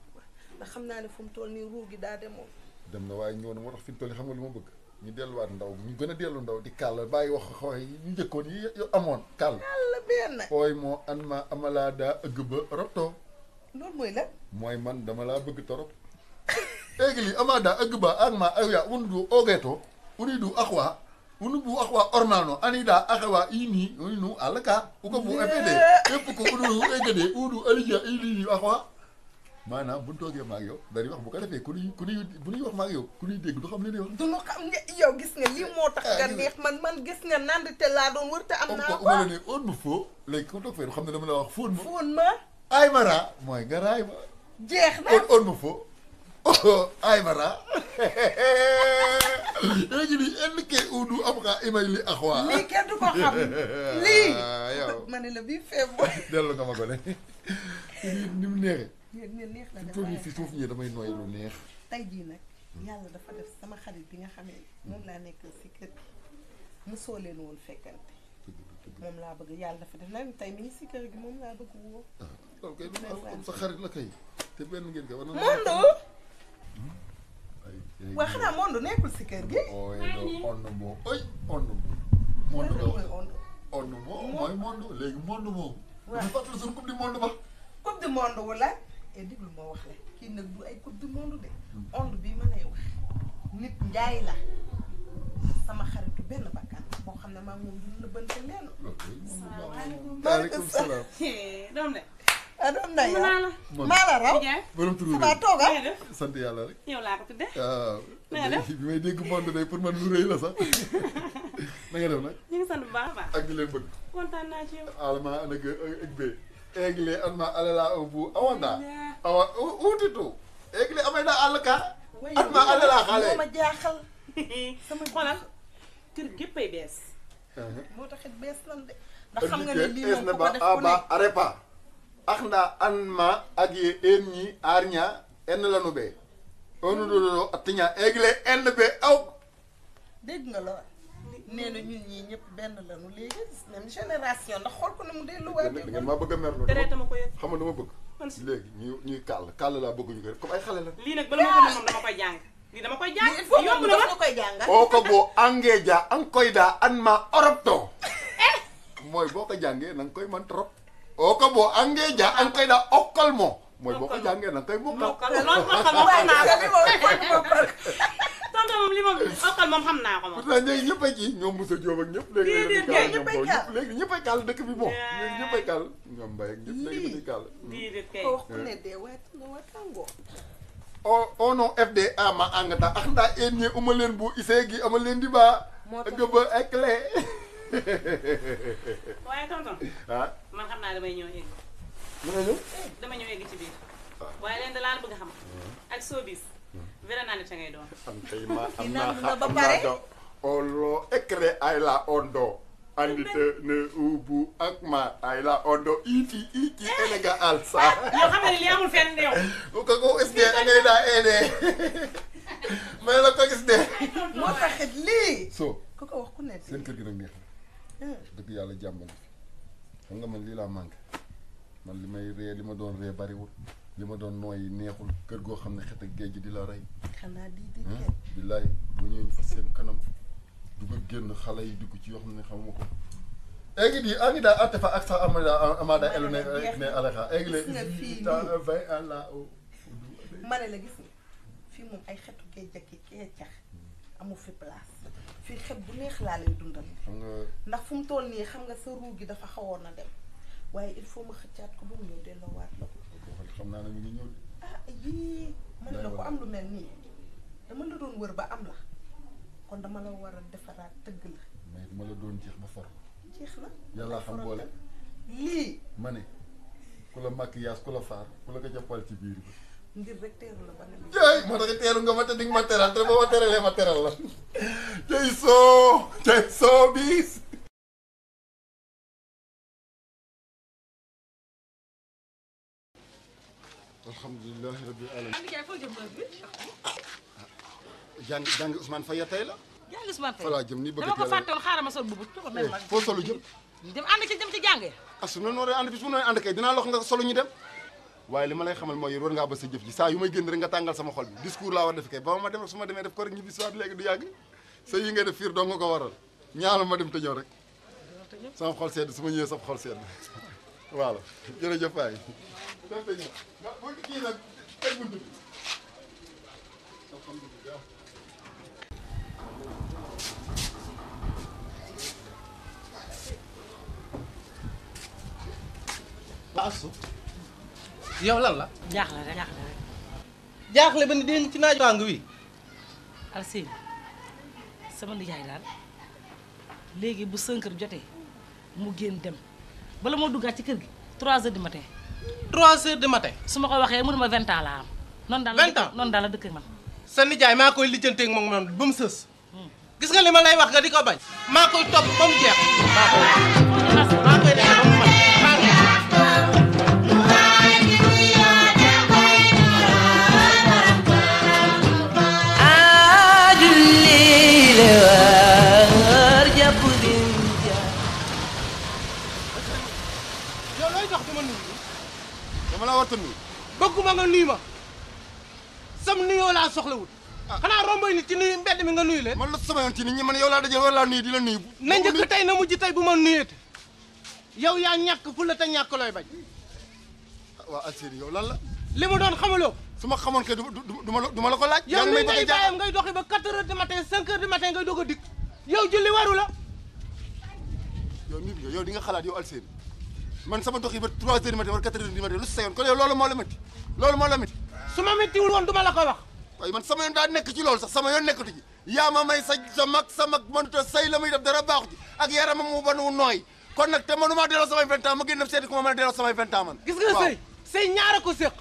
ndax xam naa ne fu mu toll nii ruu gi daa demoon. dem na waaye ñëw na moo tax fi mu toll nii xam nga lu ma bëgg. ñu delluwaat ndaw ñu gën a dellu ndaw di kàll bàyyi wax xaw yi ñu njëkkoon yi amoon kàll. kàll benn. ooy moo an ma amalaa daa ëgg ba robtoo. loolu mooy la. mooy man dama laa bëgg torop. léegi lii amaa daa ëgg ba ak ma aw yaa unu du ogeetoo unu du axwaa unu bu axwaa ormaano ani daa axewaa ii nii unu nu àllkaa uko bu epede yépp ko unu eggedee udu alija ii nii axwaa maanaam bu ñu toogee maag yow dañuy wax bu ko defee ku ñuy bu ñuy wax maag yow ku ñuy dégg du xam li ñuy wax. du ñu xam ne yow gis nga lii moo tax nga neex man gis nga nand te laa doon wër te am naa ko. ma la ne on ma foo léegi ku toog fee du xam ne dama la wax fóon ma. fóon ma. ay mara mooy nga raay ma. jeex na on ma foo ay mara léegi nii enn kee udu am xaa imay li axwaa. lii kenn du ko xam lii. yow ma ne la bii feeb mooy. dellu nga ma ko ne ni mu neexee. neex na tool yi fi suuf ñi damay nooy lu neex. tey jii nag yàlla dafa def sama xarit bi nga xamee moom laa nekk si kër gi mosoo leen woon fekkante moom laa bëgg yàlla dafa def nag tey mi ngi si kër gi moom laa bëgg woo. loolu kay lu am sa xarit la kay te benn ngeen ko war na. Mondo. waa xanaa Mondo nekkul si kër gi. ooy Ondo moom ooy Ondo moom. Mondo nga wax Ondo moom mooy Mondo léegi Mondo moom. waaw dafa fàttali suñu coupe du monde ba. coupe du monde wala et déglu ma wax la kii nag bu ay coupe du monde de Ondo bii ma lay wax nit njaay la sama xaritu benn bakkan boo xam ne maa moom du nëbbante leen. maaleykum salaam. doom de. ah doom na yow maa la raw. borom turu maa tooga sant yàlla rek. yow laa ko tuddee. waaw bi may dégg monde day pour man lu rëy la sax na nga def nag. ñu ngi sant bu baax a baax. ak di leen bëgg. kontaan naa ci yow. alma anag ak bee. egle anma alela bu awanda awa utitu egle amay na àll ka anma alela xale moo ma jaaxal sama xoolal kër géppay bees moo taxit bees nan de ndax xam nga ne lii moom na ba aba arepa ax nda anma ak ye en ñi arña en lanu be onu do atiña egle en be aw dégg nga lool nee na ñun ñii ñëpp benn lañu léegi même génération ndax xool ko ne mu delluwaat. da ngeen maa bëgg a mer loolu. deret ma ko yëg. xam nga dama bëgg. léegi ñuy kàll laa bëgg ñu koy comme ay xale la. lii nag bala ma ko mën moom dama koy jàng. lii dama koy jàng. yomb na ma koy jàngal. oo ko boo angee ja ang koy daa an ma oropto. mooy boo ko jàngee na nga koy man trop. oo ko boo angee ja ang koy daa okkal moo. mooy boo ko jàngee na nga koy mokkal. loolu moo xam waaye naa ko. tonton moom li moom okkal moom xam naa ko moom. pourtant léegi ñëpp a ci ñoom Moussa Diop ak ñëpp. léegi ñëpp ay kàll dëkk bi bon. léegi ñëpp ay kàll. ñoom Mbaye ak ñëpp léegi dañuy kàll. kay wax ku ne dee waatangoo. o non FDA ma angata ax ndaa en ñe uma leen bu isee gi ama leen di baa. moo tax gëba ak clé. waaye tonton. man xam naa damay ñëw egg. mën nga ñëw. damay ñëw egg ci biir. waaye leen da laa la bëgg a xam. ak soobis. vera naa ne ca ngay doon. am tey ma am naa xam naa do olo écré ay la ondo andi te ne ubu ak ma ay la ondo iti enega alsa yow xam nga ni li amul fenn yow. ko ko is de ngay daa ene mais la ko gis de moo taxit lii so ku ko wax ku ne seen kër gi nag neex na dëgg yàlla jàmbal xam nga man lii laa manqué man li may ree li ma doon ree bariwul li ma doon nooyi neexul kër goo xam ne xet ak géej gi di la rey xanaa di billaay bu ñëwee ñu fa seen kanam dugg génn xale yi dugg ci yoo xam ne xamuma ko léegi di a ngi daa atte fa ak sax amada elu ne alexa léegi le vingt ans la ma ne la gis nga fii moom ay xetu géej keecax amu fi place fii xet bu neex laa lay dundal xam nga ndax fu mu toll nii xam nga sa ruu gi dafa xawoon na dem waaye il faut ma xëccaat ko ba mu ñëw delloowaat la ko xam naa ne mi ngi ñëw ah yii man la ko am lu mel nii dama la doon wër ba am la kon dama la war a defaraat tëgg la mais dama la doon jeex ba for jeex na yàlla xam boole lii ma ne ku la maquillage ku la faar ku la ko jàppal ci biir bi ngir rek teeru la ba ne jay moo tax teeru nga ma te di nga ma teral te ba ma teralee ma teral la jay soo bis alhamdulilah rabbil alamin jàng Ousmane Faye tey la jàng Ousmane Faye voilà jëm ni bëgg dama ko fàttewoon xaaral ma sol bubu foo solu jëm dem ànd ci jàngee asu na noo ànd bi su nooy ànd kay dinaa lox nga solu ñu dem waaye li ma lay xamal mooy war ngaa ba sa jëf ji saa yu may génn rek nga tàngal sama xol bi discours laa war def kay ba ma dem su ma demee def ko rek ñibbi soit léegi du yàgg sa yi ngay def fiir dong nga ko waral ñaanal ma dem te ñëw rek sama xol sedd su ma ñëwee sama xol sedd voilà jërëjëf waay dem te ñëw bu kii nag tey bunt bi Asu yow lan la jaaxle rek jaaxle ba ni dégg ci naaj wàng wi Alsine sama nijaay daal léegi bu 5 heures jotee mu génn dem bala moo duggaat ci kër gi 3 heures du matin 3 heures du matin su ma ko waxee mënuma 20 ans laa am noonu daal 20 ans noonu daal la dëkk man sa nijaay maa koy lijjanteeg moom ba mu sës gis nga li ma lay wax nga di ko bañ maa koy topp ba mu jeex maa koy defee ba mu mat dama la war a nuyu. bëgguma nga nuyu ma sam nuyoo laa soxlawul. xanaa romboy nit ci nuyu mbedd mi nga nuyu leen. man la sama yoon ci nit ñi man yow laa dajale war laa nuyu di la nuyu. na njëkk tey na mujj tey bu ma nuyeete yow yaa ñàkk fu la te ñàkk looy bañ. waaw Alsine yow lan la. li mu doon xamaloo. su ma xamoon kay du ma la ko laaj. yow mi ngay bàyyam ngay doxi ba 4 heures du matin 5 heures du matin ngay doog a dikk yow julli waru la. yow nit nga yow di nga xalaat yow Alsine man sama dox yi ba 3 heures du matin wala 4 heures du matin lu si sa yoon kon yow loolu moo la métti loolu moo la métti. su ma méttiwul woon du ma la ko wax. waaye man sama yoon daa nekk ci loolu sax sama yoon nekkatu ci yaa ma may sa mag mënut a say la muy def dara baaxu ci ak yaramam mu ban wu nooy kon nag te manuma delloo samay 20 ans ma génn seeti ku ma mën a delloo samay 20 ans man. gis nga sëy ñaara ko séq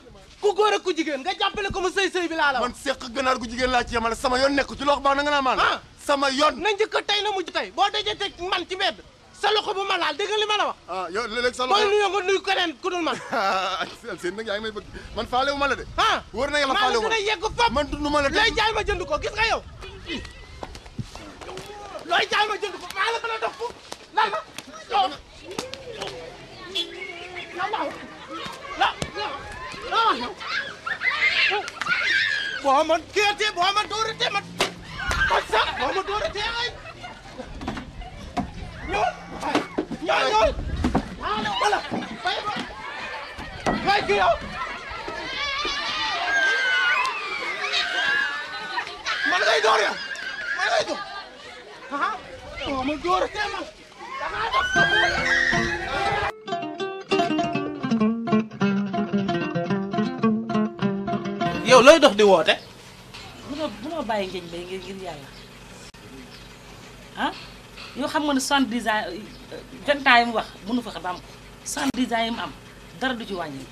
ku góor ak ku jigéen nga jàppale ko mu sëy bi laa la wax. man séq gënaar gu jigéen laa ci yemale sama yoon nekku ci loo xam baax na nga naa maanaam. sama yoon na njëkk tey na mujj tey boo dajee teg man ci mbedd sa loxo bu ma laal dégg nga li ma la wax. yow léeg-léeg sa loxo booy nuyoo nga nuyu keneen ku dul man. Alsine nag yaa ngi may bëgg man faale wu ma la de. wóor na yàlla maa faale wu la ma gën a yegg fop man dund ma la de. looy jaay ma jënd ko gis nga yow. looy jaay ma jënd ko maa la gën a dox foofu lan la yow. boo ma kéetee boo ma dooratee ma man sax boo ma dooratee ay ñëwal wala bay ki yow man ngay door ya man ngay door boo ma dooratee man yow looy dox di woote. bu ma bàyyi ngeen bay ngir yàlla ah yow xam nga ne 70 ans 20 ans yi mu wax mënu fexe ba am ko 70 ans yi mu am dara du ci wàññi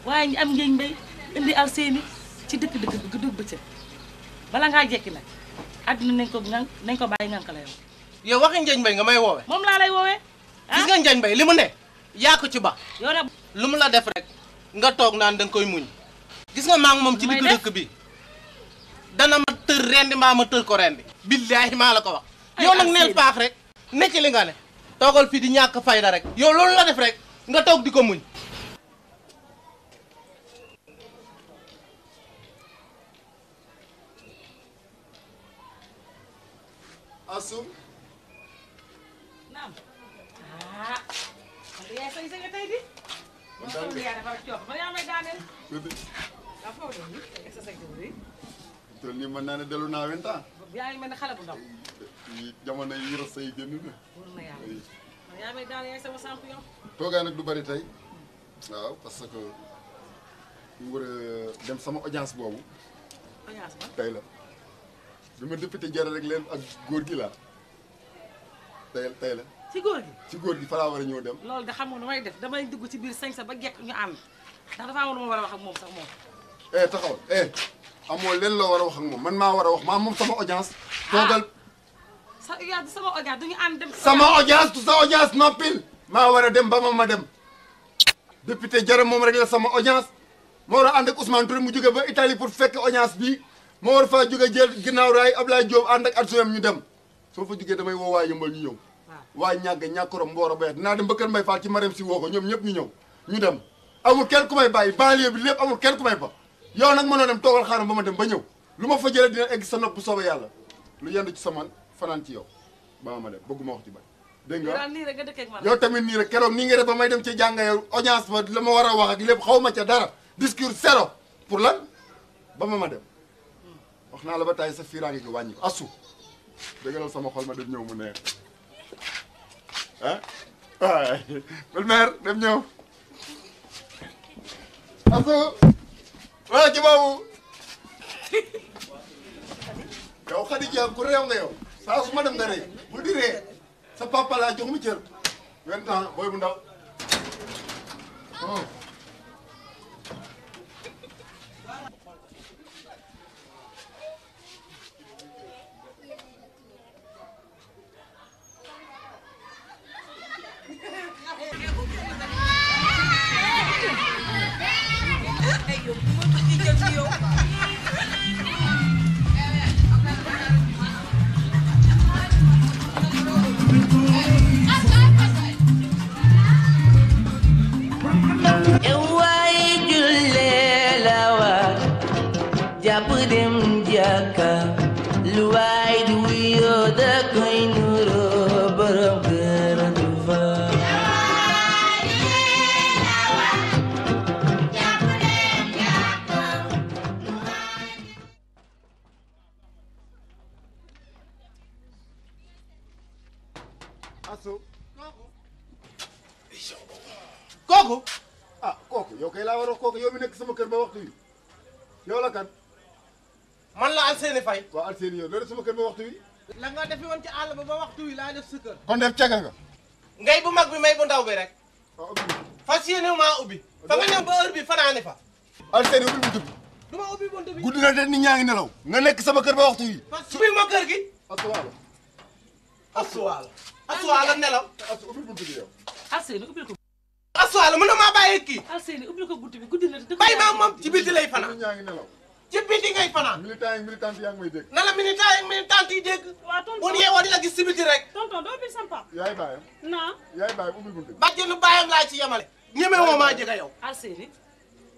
waaye ñu am ngeen bay indi Alsine ci dëkk dëgg bëccëg bala ngaa jekki nag àddina nañ ko bàyyi ngank la yow. yow waxi Njañ Mbay nga may woowee. moom laa lay woowee. gis nga Njañ Mbay li mu ne yaa ko ci ba. yow nag lu mu la def rek nga toog naan danga koy muñ. gis nga maa ngi moom ci digg dëkk bi dana ma tër rendi maa ma tër ko rendi billaahi maa la ko wax yow nag neel paax rek nekk li nga ne toogal fii di ñàkk fayda rek yow loolu la def rek nga toog di ko muñ Asou. naam. ah. man de yaay say nga tey di. man daal de yaa defar coof man yaa may daaneel. daa foofu doon nii sa secteur bi. tool nii mën naa ne dellu naa 20 ans. yaa ngi mel ne xale bu ndaw. jamono yi yor say génn na. wóor na yàlla man yaa may daaneel yaay sama champion. toogaay nag du bari tey waaw parce que ñu war a dem sama audience boobu. audience ba tey la bi ma député jara rek leen ak góor gi laa tey la. ci góor gi. ci góor gi fa laa war a ñëw dem. loolu de xam nga nu may def damay dugg ci biir sañ sa ba gekk ñu ànd ndax dafa am lu ma war a wax ak moom sax moom. taxawal amoo leen loo war a wax ak moom man maa war a wax maa moom sama audience. toogal sama audience du ñu ànd dem. sama audience du sa audience noppil maa war a dem ba ma dem député jara moom rek la sama audience ma war a ànd ak Ousmane Touré mu jóge ba Italie pour fekk audience bi ma war faa jóge jël ginnaaw raay Ablaye Diop ànd ak adjoint ñu dem soo fa jógee damay woo waa Yëmbal ñu ñëw. waa ñàgg ñàkkorom mbooro bayat dinaa dem ba kër Mbay Fall ci Marème si woo ko ñoom ñëpp ñu ñëw ñu dem amul kenn ku may bàyyi banlieue bi lépp amul kenn ku may ba yow nag mënoo dem toogal xaaral ba ma dem ba ñëw lu ma fa jëlee dina egg sa nopp bu soobee yàlla lu yendu ci saman fanaan ci yow ba ma dem bëgguma wax ci bari dégg nga yow tamit nii rek keroog nii nga def ba may dem ci jànga yow audience ba la ma war a wax ak lépp xaw ma ca dara discours zéro pour lan ba ma dem wax naa la ba tàyyi sa fiiraange gi wàññi ko asu dëggalal sama xol ma dem ñëw mu neex ah waay belle-mère dem ñëw asu wala ci boobu yow Khadija ku réew nga yow saa su ma dem nga rëy bu di ree sa papa laa jox mu cër 20 ans booy bu ndaw kooku ah kooku yow kay laa war a kooku yow mi nekk sama kër ba waxtu wi yow la kan man la Alseyni Faye waaw Alseyni yow loolu sama kër ba waxtu wi la nga defi woon ci àll ba waxtu wi laa def sa kër kon def caga nga ngay bu mag bi may bu ndaw bi rek fas yéene maa ubbi fa nga ñëw ba heure bi fanaani fa Alseyni ubbi buntu bi du ma ubbi buntu bi guddi na te nit ñaa ngi nelaw nga nekk sama kër ba waxtu wi ubbil ma kër gi asuwaala asuwaala nelaw ubbi buntu bi yow Alseyni ubbil ko asuwaala mën na maa bàyyee kii Alseyni ubbil ko buntu bi guddi na bàyyi maa moom ci biti lay fanaan ñaa ngi nelaw ci biti ngay fanaan militant yi militant yaa ngi may dégg na la militant yi militant yi dégg bu ñu yeewoo di la gis ci biti rek tonton doo bil sam pap yaay bàyyam naa yaay bàyyam ubbi buntu bi bàjjenu bàyyam laa ci yemale ñeme woo maa jega yow Alseyni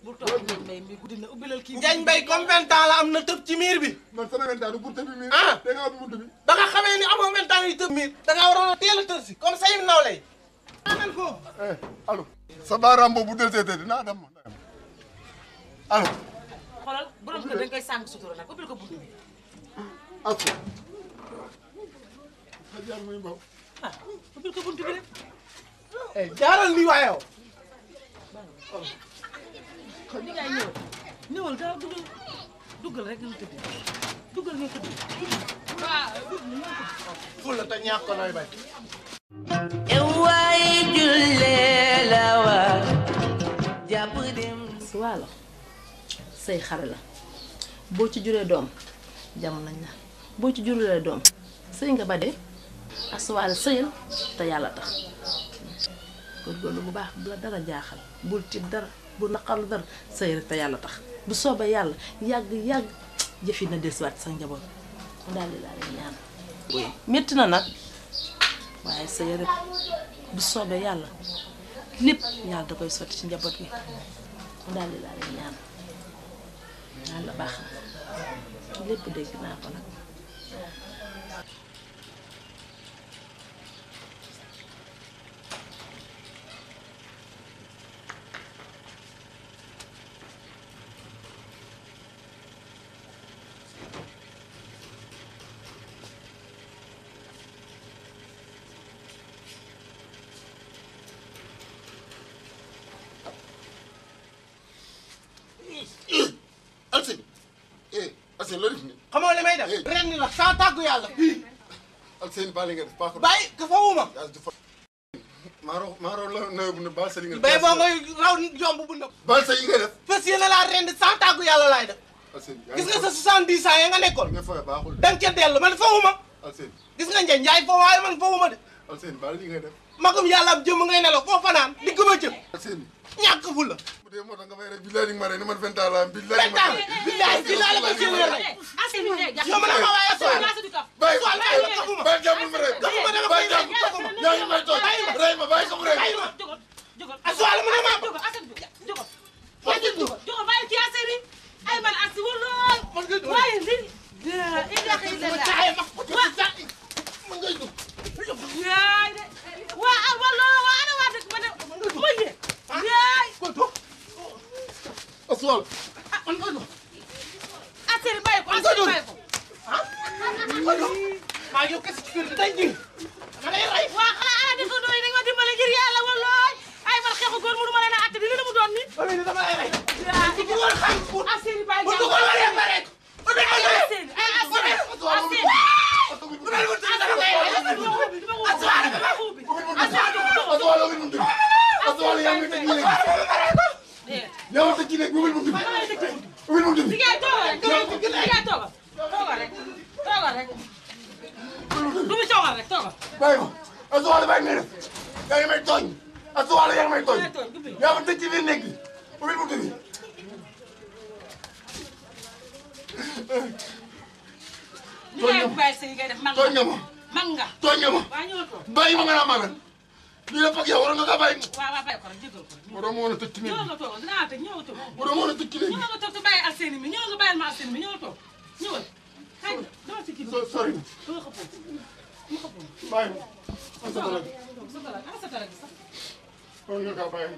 bu toog Njañ Mbay mi guddi na ubbilal kii Njañ Mbay comme 20 ans la am na tëb ci miir bi man sama 20 ans du buntu bi miir te nga ubbi buntu bi ba nga xamee ni amoo 20 ans yi tëb miir da ngaa waroon a teel a tër si comme say nawle yi amen ko allo sa baaraam boobu bu deltee dinaa dem allo xoolal borom kër dañ koy sànq sutura nag ubbil ko buntu bi asu xajaar muy mbaw ubbil ko buntu bi rek jaaral nii waaye yow ni ngay ñëw ñëwal gaaw duggal rek ñu tëdd duggal ñu tëdd ful la te ñàkk ko nooy bañ waaye jullee la waa jàpp dem si waalo say xare la boo ci juree doom jam nañ la boo ci jurulee doom sëy nga ba dee asuwaale sëyal te yàlla tax góorgóorlu bu baax bu la dara jaaxal bul tiit dara bu naqarlu dara sëy rek te yàlla tax bu soobee yàlla yàgg jëf yi na dellusiwaat sa njaboot daal di laa leen ñaan métti na nag waaye sëy rek bu soobee yàlla lépp yàlla da koy sotti ci njaboot gi daal di laa leen ñaan yàlla baax na lépp dégg naa ko nag def ren ni la saa tàggu yàlla Alseyni baal nga def baaxul bàyyi ka fawuma maaro la nawet bu ne baal sa li nga def bay boo ngay raw jomb bu ndëb baal sa yi nga def fas yéene laa ren saa tàggu yàlla laay def gis nga sa 70 ans ya nga nekkoon nga fay baaxul danga ca dellu man fawuma Alseyni gis nga njaay njaay foo waaye man fawuma de Alseyni baal li nga def magum yàlla ab jëmm ngay nelaw foo fanaan digg ba jëm Alseyni ñàkk fu la bu dee moo tax nga may rek billahi ma rey ni man 20 ans la am billahi ma rey billahi la ko séeréer rek yow ma ne ma waaye soal bàyyi soal bàyyi jàmbul ma rey bàyyi jàmbul yaa ngi may tooñ rey ma bàyyi ko mu rey a soal mu ne ma bàyyi ci affaire yi ay man ak si wala waaye li man ngay dugg yaay de waa wala waa ana waa dëkk ma de ma ye yaay aswal man ngay dugg affaire bàyyi ko affaire bàyyi ko maa yow kese ci kër gi day ji ma lay rey waa xanaa ana dëkk doy dañ ma dimbale ngir yàlla wala ay man xeexu góor mënu ma leen a atte di li mu doon ni dama lay rey ci woon xam pour affaire yi bàyyi bu dugal wala ba rek tooñ nga ma man nga tooñ nga ma bàyyi ma nga naa magal lii la fag yow waroon nga kaa bàyyi waaw bàyyi ko rek jégal ko rek waroo ma woon a tëj ci néeg ñëw nga toog dinaa tëj ñëw toog waroo ma woon a tëj ci néeg ñëw nga toog te bàyyi Alseyni mi ñëw nga bàyyil ma Alseyni mi ñëw toog ñëwal xëy na dama ci kii sori na dama xëppoo bàyyi ma an sa dara ana sa dara gi sax waroon nga kaa bàyyi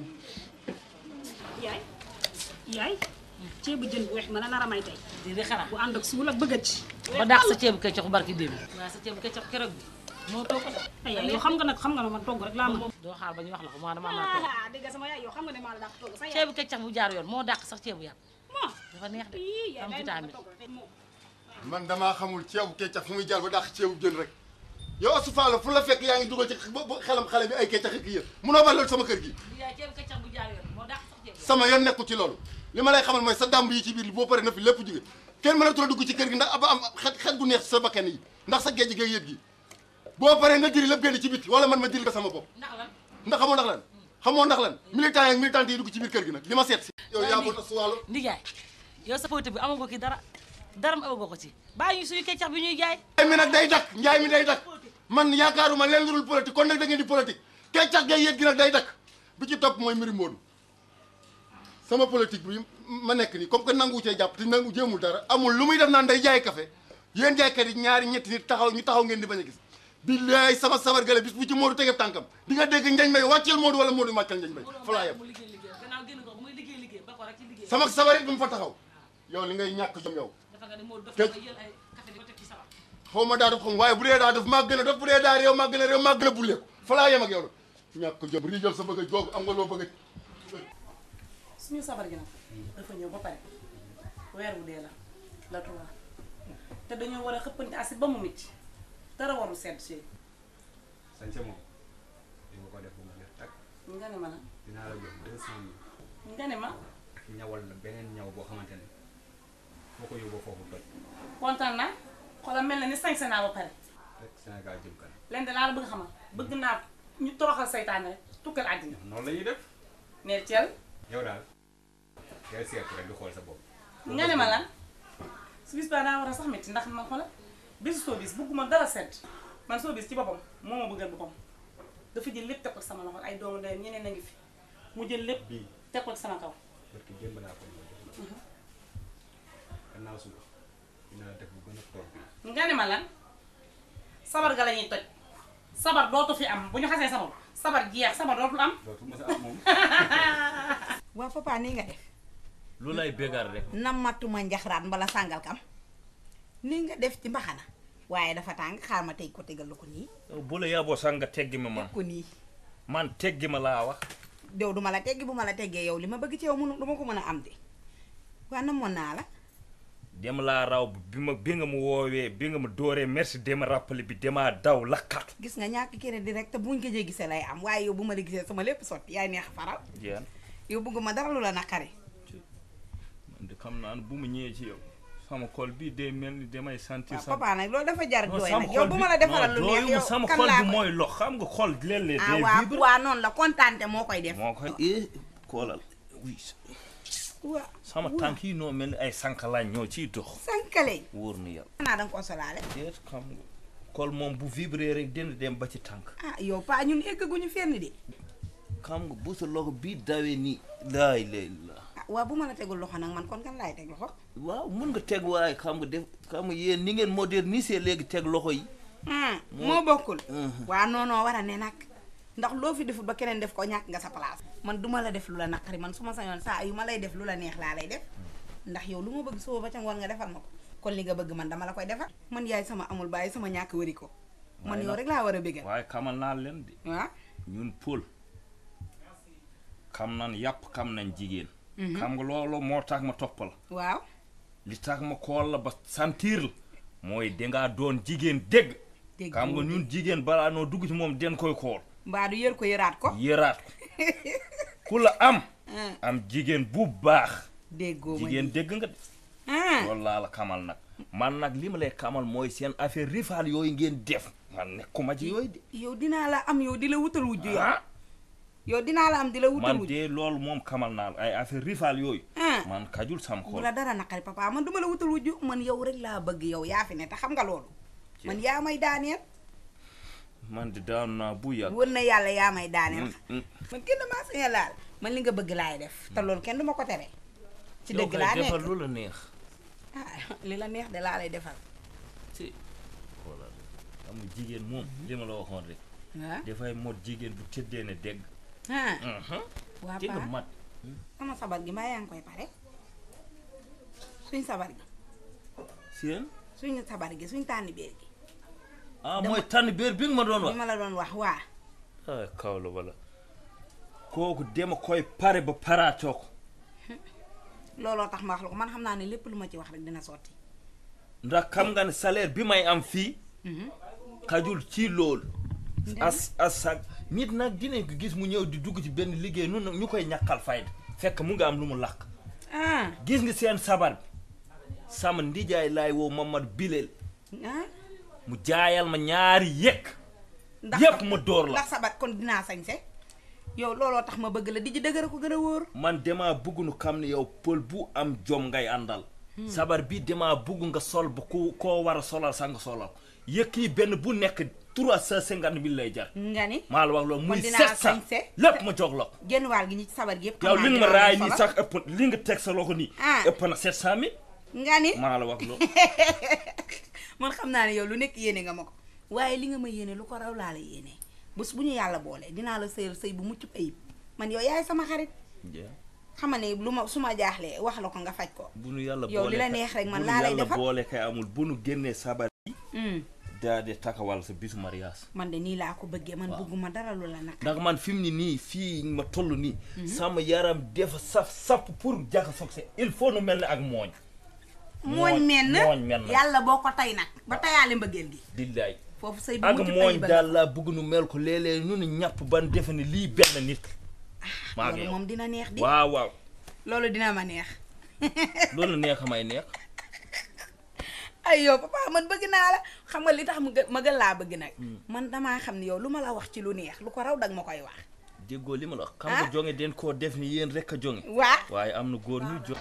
yaay ceebu jën bu weex ma la nar a may tey di xanaa bu ànd ak suul ak bëgg ci ba daax sa ceebu keccax bu barki démb waaw sa ceebu keccax keroog bi moo toog ko de ay yaay yow xam nga ne man togg rek laa mën doo xaar ba ñu wax la ko maa dama naa toog dégg nga sama yaay yow xam nga ne maa la dàq togg sa yaay ceebu keccax bu jaar yoon moo dàq sax ceebu yàpp moo dafa neex de am vitamine man damaa xamul ceebu keccax fu muy jaar ba dàq ceebu jën rek yow Astou Fall fu la fekk yaa ngi dugal ci xelam xale bi ay keccax ak yéen munoo ba loolu sama kër gi yaay ceebu keccax bu jaar yoon moo dàq sax ceebu sama yoon nekku ci loolu li ma lay xamal mooy sa dàmb yi ci biir boo paree na fi lépp jóge kenn mënatul a dugg ci kër gi ndax aba am xet gu neex sa bakkan yi ndax sa géej gi yéet gi boo paree nga diri lépp génn ci biti wala man ma diri ko sama bopp ndax xamoo ndax lan xamoo ndax lan militant yi ak militante yi dugg ci biir kër gi nag li ma seet si yow yaa bon Astou Fall ndigaay yow sa politique bi amagoo ki dara daram amagoo ko ci bàyyi ñu suñu keccax bi ñuy jaay njaay mi nag day dakk njaay mi day dakk man yaakaaruma leen lu dul politique kon nag da ngeen di politique keccax gay yéet gi nag day dakk bi ci topp mooy mbiri Modou sama politique bi ma nekk nii comme que nangu cee jàpp te nangu jéemul dara amul lu muy def naan day jaay café yéen jaaykat yi ñaari ñetti nit taxaw ngeen di bañ a gis billaay sama sabar gale bis bu ci Modou tegeb tànkam di nga dégg njañ may wàcceel Modou wala Modou wàcceel njañ may fa laa yem sama sabar it bu mu fa taxaw yow li ngay ñàkk jom yow xaw ma daa def xam waaye bu dee daa def maa gën a def bu dee daa réew maa gën a réew maa gën a bulleeku fa laa yem ak yow la ñàkk jom riijal sa bëgg a joogu am nga loo bëgg suñu sabar gi nag dafa ñëw ba pare weer wu dee la trois te dañoo war a xëppante acide ba mu micc dara warul sedd si sañse moom di nga ko def bu mu neex tak nga ne ma la dinaa la jox 200 000 nga ne ma ñawal la beneen ñaw boo xamante ne boo ko yóbboo foofu toj kontaan naa xoolal mel na ni sañse naa ba pare rek Sénégal jëm kanam leen de laa la bëgg xamal bëgg naa ñu toroxal saytaane rek tukkal àddina noonu la ñuy def neel Thiel yow daal ngay seetu rek di xool sa bopp nga ne ma lan su bis baa daa war a sax métti ndax ma xoolal bisu soo bis bëgguma dara sedd man soo bis ci boppam moo ma bëggal boppam dafa jël lépp teg ko sama loxo ay doomu ndeyam ñeneen a ngi fi mu jël lépp teg ko ci sama kaw parce que jëmb naa ko gannaaw suba dinaa def bu gën a toog bi nga ne ma lan sabar ga la ñuy toj sabar dootu fi am bu ñu xasee sabar jeex sabar dootul am dootul mës a am moom waa papa nii nga def lu lay bégar rek namatuma njaxraat mbala sàngal kam nii nga def ci mbaxana waaye dafa tàng xaar ma tey ko tegal la ko nii bu la yaboo sax nga teggi ma man ko nii man teggi ma laa wax yow duma la teggi bu ma la teggee yow li ma bëgg ci yow mënu duma ko mën a am de waa namoon naa la dem laa raw bi nga mu woowee bi nga mu dooree merci dema rappelé bi dema daw lakkat gis nga ñàkk crédit rek te buñ ko jee gisee lay am waaye yow bu ma la gisee sama lépp sotti yaay neex faral jean yow bëgguma dara lu la naqari man de xam naa ne bu mu ñëwee ci yow sama xol bii day mel ni damay sentir sama papa nag loolu dafa jar jooy nag yow bu ma la defaral lu neex yow sama xol bi mooy lox xam nga xol léeg-léeg day vibre waaw noonu la kontaante moo koy def koolal oui waaw sama tànk yi noo mel ni ay sankalañ ñoo ciy dox sankale wóor na yàlla xanaa danga ko solaale déet xam nga xol moom bu vibré rek dina dem ba ci tànk yow pa ñun eggaguñu fenn de xam nga bu sa loxo bii dawee nii laay lay la waaw bu ma la tegul loxo nag man kon kan laay teg loxo waaw mun nga teg waaye xam nga def xam nga yéen ni ngeen moderniser léegi teg loxo yi moo bokkul waaw noonoo war a ne nag ndax loo fi deful ba keneen def ko ñàkk nga sa place man duma la def lu la naqari man su ma sañoon saa yu ma lay def lu la neex laa lay def ndax yow lu ma bëgg suba ba ca ngoon nga defal ma ko kon li nga bëgg man dama la koy defal man yaay sama amul bàyyi sama ñàkk wëri ko man yow rek laa war a bëggal waaye xamal naa leen de waaw ñun Pël xam nan yàpp xam nañ jigéen xam nga loolu moo tax ma topp la waaw li tax ma kool la ba sentir la mooy dangaa doon jigéen dégg xam nga ñun jigéen balaa noo dugg ci moom den koy kool mbaa du yër ko yëraat ko yëraat ko ku la am jigéen bu baax déggoo jigéen dégg nga de loolu laa la xamal nag man nag li ma lay xamal mooy seen affaire rifaal yooyu ngeen def man nekkuma ci yooyu de yow dinaa la am yow di la wutal wujju yow dinaa la am di la wutal man de loolu moom xamal naa la ay affaire rifaal yooyu man kajul sam xol bu la dara naqari papa man duma la wutal wujju man yow rek laa bëgg yow yaa fi ne te xam nga loolu man yaa may daaneel man de daan naa bu yàgg wër na yàlla yaa may daaneel man kenn maa sañ laal man li nga bëgg laay def te loolu kenn du ma ko tere ci dëgg laa nekk defal lu la neex li la neex de laa lay defal ci xoolal xam nga jigéen moom li ma la waxoon rek dafay mot jigéen bu tëddee ne dégg waa dégg mat sama sabar gi mbaa yaa ngi koy pare suñ sabar gi suñ sabar gi suñ tànn béer gi mooy tànn béer bi nga ma doon wax bi ma la doon wax waa kaw la wala kooku dema koy pare ba paraatoo ko looloo tax ma wax la ko man xam naa ne lépp lu ma ci wax rek dina sotti ndax xam nga ne salaire bi may am fii xajul ci loolu as nit nag dinañ ko gis mu ñëw di dugg ci benn liggéey nun ñu koy ñàkkal fayda fekk mu nga am lu mu làkk gis nga seen sabar bi sama ndijaay laay woo Mamadou Bilel mu jaayal ma ñaari yëkk yëpp ma door la ndax sabar kon dinaa sañse yow looloo tax ma bëgg la di ji dëgër ko gën a wóor man dama bëgg nu xam ne yow Pël bu am jom ngay àndal sabar bi dama bëgg nga sol ba koo war a solal sax nga solal yëkk yi benn bu nekk 350 000 lay jar nga ni maa la wax loolu muy 700 lépp ma jox la ko genn waal gi ñi ci sabar gi yëpp yow li nga ma raay nii sax ëpp li nga teg sa loxo nii ëpp na 700 000 nga ni maa la wax loolu man xam naa ne yow lu nekk yéene nga ma ko waaye li nga ma yéene lu ko raw laa la yéene bés bu ñu yàlla boole dinaa la sëyal sëy bu mucc ayib man yow yaay sama xarit xam nga ne lu ma su ma jaaxlee wax la ko nga faj ko bu nu yàlla boole yow li la neex rek man laa lay defal bu nu yàlla boole kay amul bu nu génnee sabar yi daa de takawal sa bisu mariage man de nii laa ko bëggee man bëgguma dara lu la nag ndax man fi mu ni nii fii ma toll nii sama yaram dafa saf pour jaxasoog se il faut nu mel ne ak mooñ men yàlla boo ko tey nag ba tayaale mbëggeel gi billaay foofu say ak mooñ daal laa bëgg nu mel ko léeg-léeg nu ñàpp ban defe ne lii benn nit maa ngi loolu moom dina neex di waaw loolu dina ma neex loolu neex may neex ay yow papa man bëgg naa la xam nga li tax ma gën laa bëgg nag man damaa xam ne yow lu ma la wax ci lu neex lu ko raw dag ma koy wax déggoo li ma la wax xam nga jonge den koo def ni yéen rek a jonge waaye am na góor ñuy jox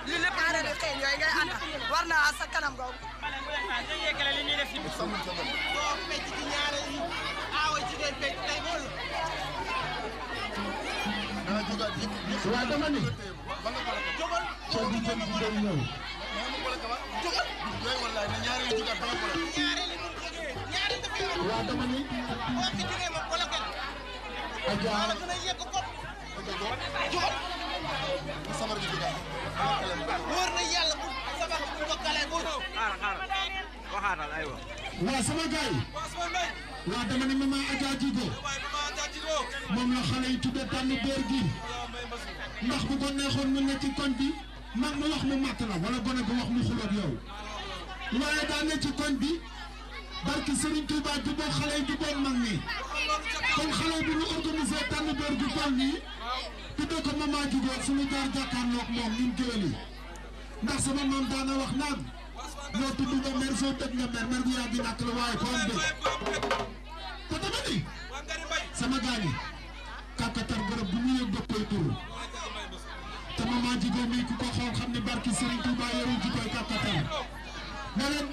li lépp nga def xëy yooyu ngay ànd war naa sa kanam googu. boo fecc ci ñaareel yi aawa jigéen fecc tey bool. waaw dama ni. jógal. soo di jëm ci doon ñëw. jógal. ñaareel yi waaw dama ni. boo fi jógee ma wala kenn. maa la gën a yegg kopp. jógal. sabar bi jógaat. wóor na yàlla bu sabar bu ko kalee boo. xaaral waxaatal aywa. waaw sama gars yi. waaw dama ni maman Adja Djigo. moom la xale yi tudde tànn béer gi. ndax bu ko neexoon mu ne ci koñ bi mag mu wax mu matt la wala gone gu wax mu xuloog yow. waaye daa ne ci koñ bi barki Serigne Touba jubóog xale yi jubóog mag ñi. kon xale bi ñu organisé tànn béer gi toll nii. tudde ko maman Djigo suñu jaar jàkkaarloog moom ñun géwél yi. ndax sama maam daana wax naan. ñoo tudd nga mer soo tëj nga mer bu yàgg ñàkk la waaye foo am dëgg te dama ni sama gaañ yi kàkkatar bërëb bu ñu yëg dëppay turu te maman Djigo mii ku ko xool xam ne barki Serigne Touba yorul ji koy kàkkatar ne leen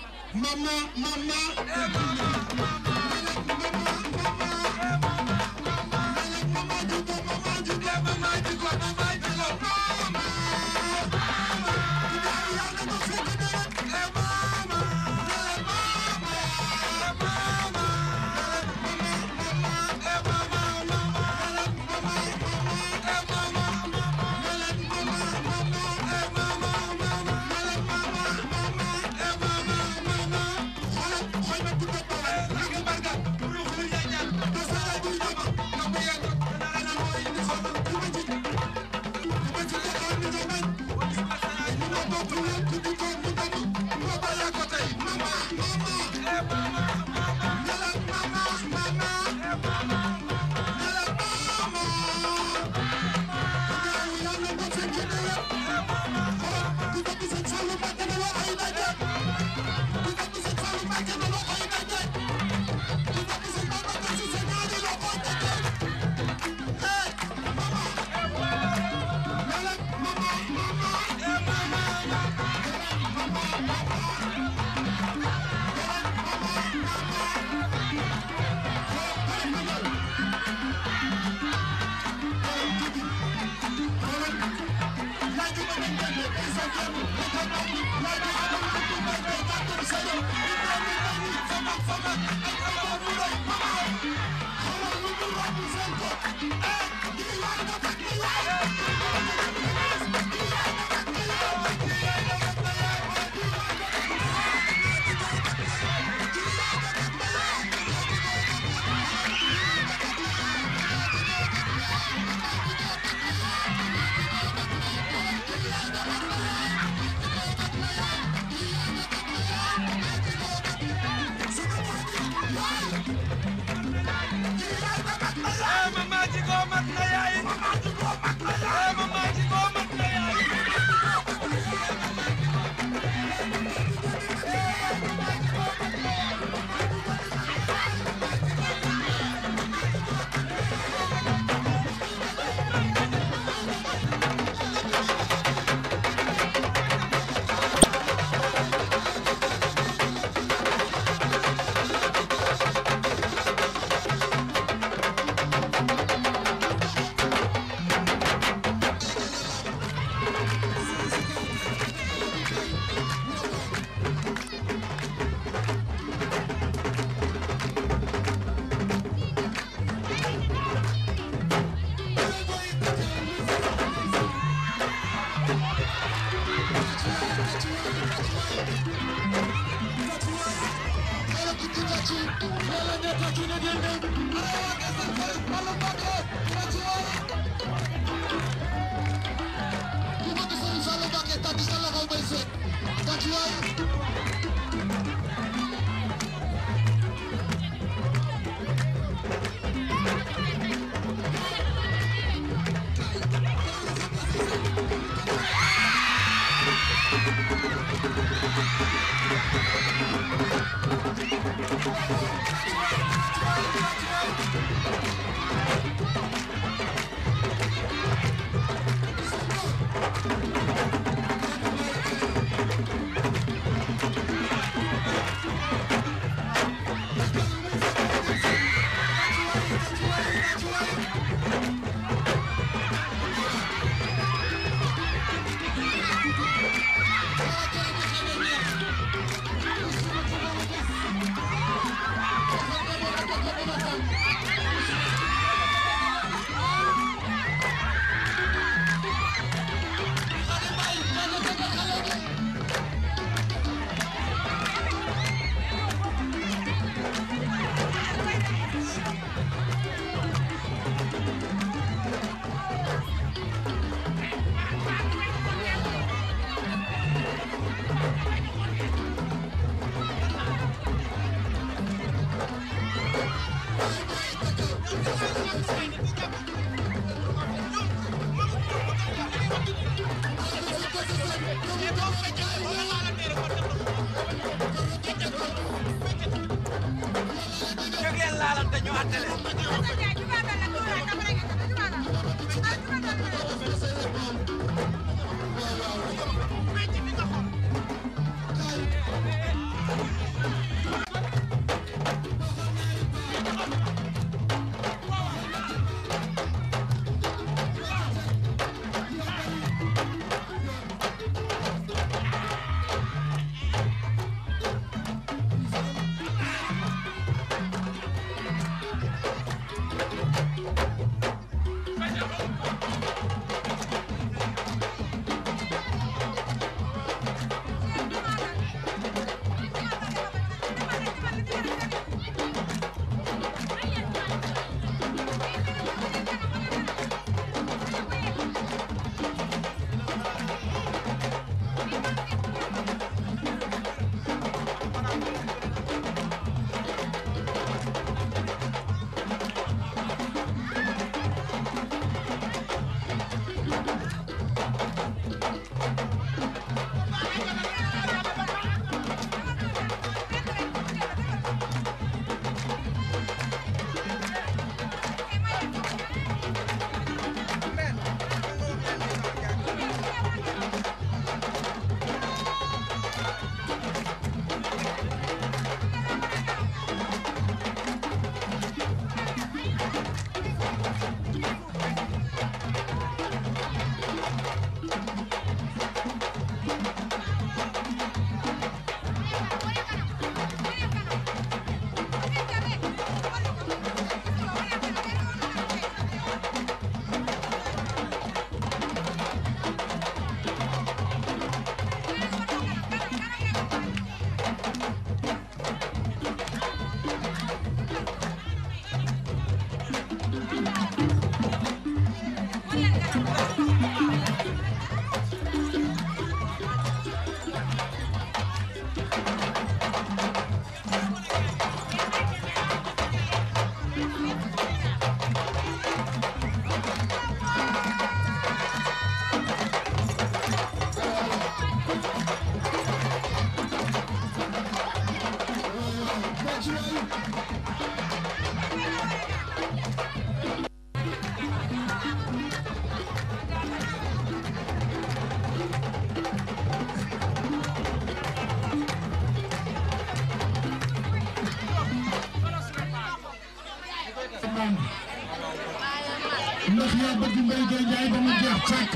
ndax yaa bëgg Mbaye Gueye Ndiaye ba mu jeex càkk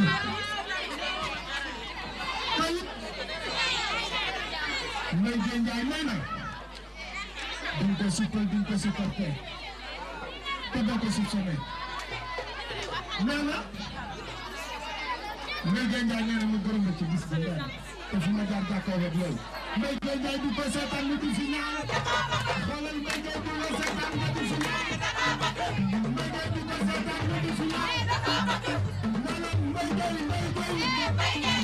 Mbaye Gueye Ndiaye nee na duñ ko suppal duñ ko supporté te doo ko soupçonné nee na Mbaye Gueye Ndiaye nee na mu gërëm la ci bis bi ndey te fu ma jaar jàkkaarloo ak yow Mbaye Gueye Ndiaye du ko seetaan lu di fi ñaar xoolal Mbaye Gueye du la seetaan lu di fi ñaar Mbaye Gueye du ko seetaan lu di fi ñaar maanaam Mbaye Gueye Mbaye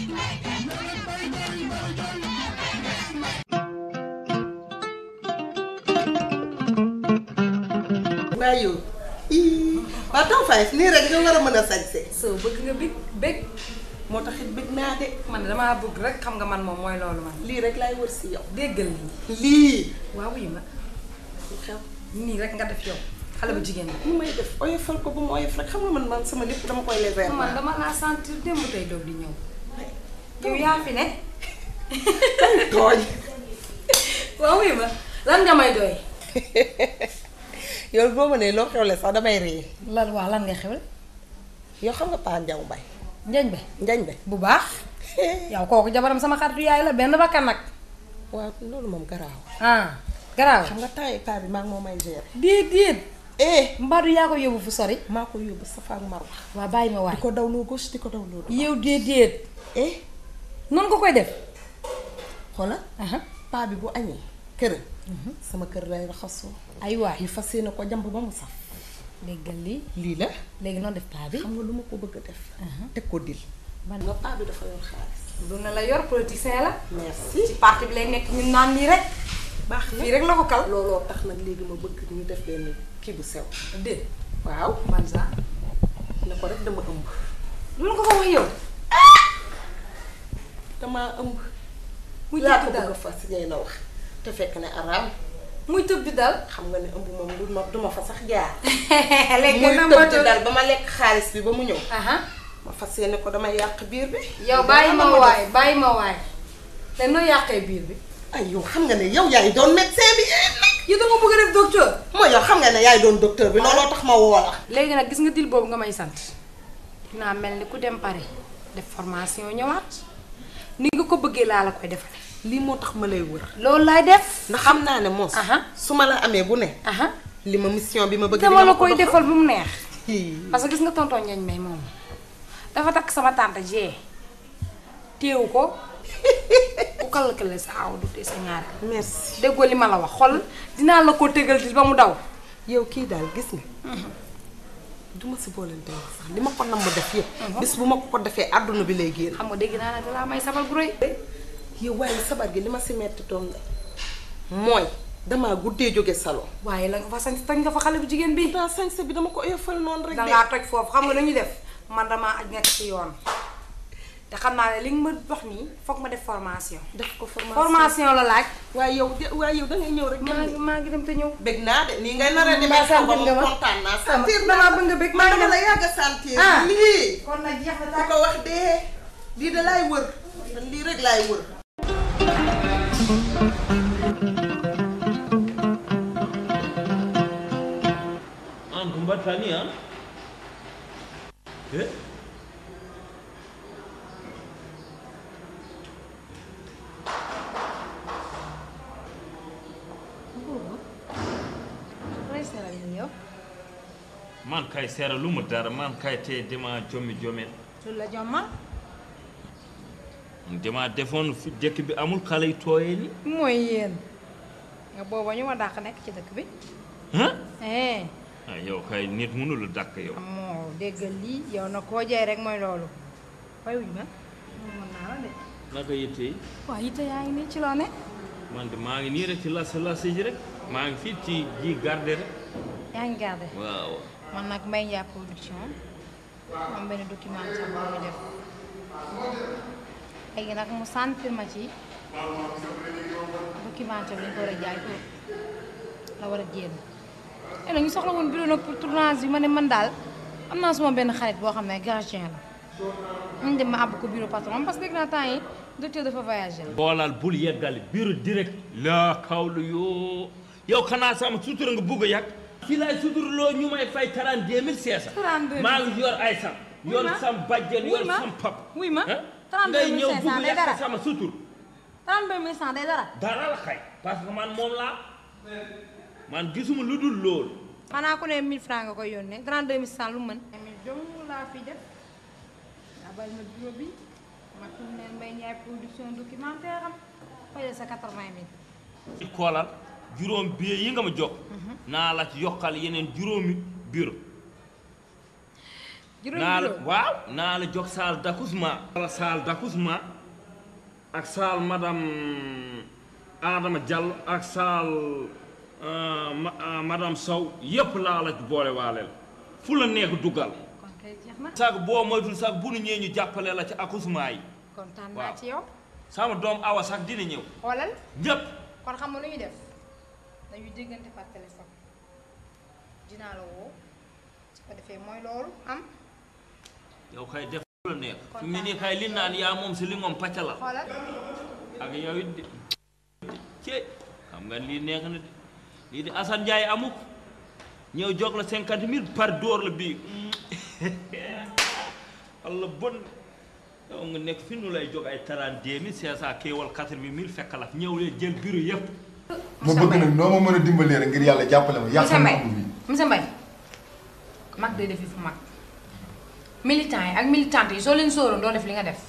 waaye yow waaw taw Faye nii rek nga war a mën a sañse. soo bëgg nga bëgg moo tax it bëgg naa de. man damaa bëgg rek xam nga man moom mooy loolu man. lii rek laay wër si yow. déggal lii. waaw wuyu ma. lu xew nii rek nga def yow xale bu jigéen bi. nu may def oyofal ko ba mu oyof rek xam nga man sama lépp dama koy lever. man dama laa sentir démb tey doog di ñëw. yow yaa fi ne. tooñ. waaw wuyu ma lan nga may doy. yow boo ma nee loo xewle sax damay ree. lan waa lan nga xewle. yow xam nga Paa Njaw Mbay. Njañ Mbay. Njañ Mbay bu baax. yow kooku jabaram sama xaritu yaay la benn bakkan nag. waaw loolu moom garaaw. garaaw xam nga taay paa bi maa ngi moo may gérer. déedéet. Mbadu yaa ko yóbbu fu sori. maa ko yóbbu Safa ak Marwa. waa bàyyi ma waay di ko dawloo gauche di ko dawloo droite. yow déedéet. noonu nga koy def. xoola paa bi bu añee kër. sama kër lay raxasoo. ay waay ñu fas yéene ko jàmb ba mu saf. déggal lii. lii la. léegi noonu def paa bi. xam nga lu ma ko bëgg a def. teg ko dil. man nga paa bi dafa yor xaalis. du na la yor politicien la. merci ci parti bi lay nekk ñun naan nii rek. baax na fii rek la ko kal. looloo tax nag léegi ma bëgg ñu def benn kii bu sew. dé waaw. man sax. ne ko rek dama ëmb. lu ko ko wax yow. damaa ëmb. mu laa ko jëkk bëgg a fas ngay la wax. te fekk ne araam. muy tëb di dal. xam nga ne ëmb moom du ma fa sax jaar. léegi muy nag tëb di dal ba ma lekk xaalis bi ba mu ñëw. ma fas yéene ko damay yàq biir bi. yow bàyyi ma waay te noo yàqee biir bi. ay yow xam nga ne yow yaay doon médecin bi. yow dama bëgg a def docteur. mooy yow xam nga ne yaay doon docteur bi looloo tax ma woo la. léegi nag gis nga dil boobu nga may sant dinaa mel ni ku dem Paris def formation ñëwaat ni nga ko bëggee laa la koy defal. lii moo tax ma lay wër. loolu laay def. ndax xam naa ne moos. su ma la amee bu ne. li ma mission bi ma bëgg. dama la koy defal bu mu neex. parce que gis nga tonton Ndiagne may moom dafa takk sama tante Jee téewu ko ku kalkale sa aw du tee sa ñaare. merci déggoo li ma la wax xol dinaa la ko tegal di ba mu daw. yow kii daal gis nga. duma si boolante wax sax li ma ko nam ma def yëpp. bis bu ma ko defee àdduna bi lay génn. xam nga dégg naa ne dalaa may sabar gu rëy. yow waaye sabar gi li ma si metti toon la mooy damaa guddee jóge salon. waaye la nga fa sañ toj nga fa xale bu jigéen bi. daa sañse bi dama ko oyofal noonu rek. dangaa toj foofu xam nga lu ñu def man damaa aj nekk ci yoon te xam naa ne li nga ma wax nii foog ma def formation. def ko formation la laaj. waaye yow dangay ñëw rek. maa ngi dem te ñëw. bëgg naa de nii ngay nar a demee xaw ma kontaan naa. sentir damaa bëgg nga bëgg maa ngi dem la yàgg a sentir. lii kon nag jeex na ku ko wax dee lii da laay wër lii rek laay wër. Antu mbattani ah eh man kay seera lumu dara man kay te dema jomen lu la jomma dema defoon fi dëkk bi amul xale yu tooyee ni mooy yéen nga booba ñu ma dàq nekk ci dëkk bi ah yow kay nit mënul dàq yow moo déggal lii yow na koo jaay rek mooy loolu fay wuñ ma mën naa la de naka yitte yi waaw yitte yaa ngi nii ci loo ne man de maa ngi nii rek ci lase ji rek maa ngi fii ci ji garde rek yaa ngi garde waaw man nag Mbaye Ndiaye production am benn documentaire bu muy def léegi nag mu sentir ma ci documentaire bi ñu ko war a jaay ko la war a génn et nag ñu soxla woon bureau nag pour tournage bi ma ne man daal am naa suma benn xarit boo xam ne gardien la ñu dem ma àbb ko bureau patron parce que dégg naa temps yi docteur dafa voyagé boolal bul yeggali bureau direct laa kawlu yoo yow xanaa sama sutura nga bugg a yàgg fii laay suturloo ñu may fay 32 500 maa ngi yor ay sam yor sam bàjjen yor sam pap wuy ma ngay ñëw bugg yàq sama sutur 32 500 day dara dara la xay parce que man moom laa man gisuma lu dul loolu xanaa ku ne 1000 francs nga koy yónnee 32 500 lu mën 1000 dong laa fi def abal ma bureau bi ma tourné Mbaye Ndiaye production documentaire am fayal sa 80 000 xoolal juróom billet yi nga ma jox naa la ci yokkal yeneen juróomi bureau waaw naa la jox salle d'accouchement salle d'accouchement ak salle madame Adama Diallo ak salle madame Sow yépp laa la boole waaleel fu la neex dugal sax boo moytul sax bu nu ñëwee ñu jàppale la ci accouchement yi kontaan naa ci yow sama doom awa sax dina ñëw xoolal ñépp kon xam nga lu ñuy def dañuy déggante par téléphone dinaa la woo su ko defee mooy loolu am yow kay def la neex fi mu ne nii kay li naan yaa moom si li moom pàcc la xoolal ak yow it ci xam nga lii neex na de lii di Assane Ndiaye amuk ñëw jox la 50 000 par door la bii walla bon yow nga nekk fi nu lay jox ay 32 500 kéewal 80 000 fekk la ñëw leen jël bureau yëpp ma bëgg nag noo ma mën a dimbalee rek ngir yàlla jàppale ma yàqal ma ko bii monsieur Mbaye mag day def fu mag militant yi ak militante yi soo leen sóoroon doo def li nga def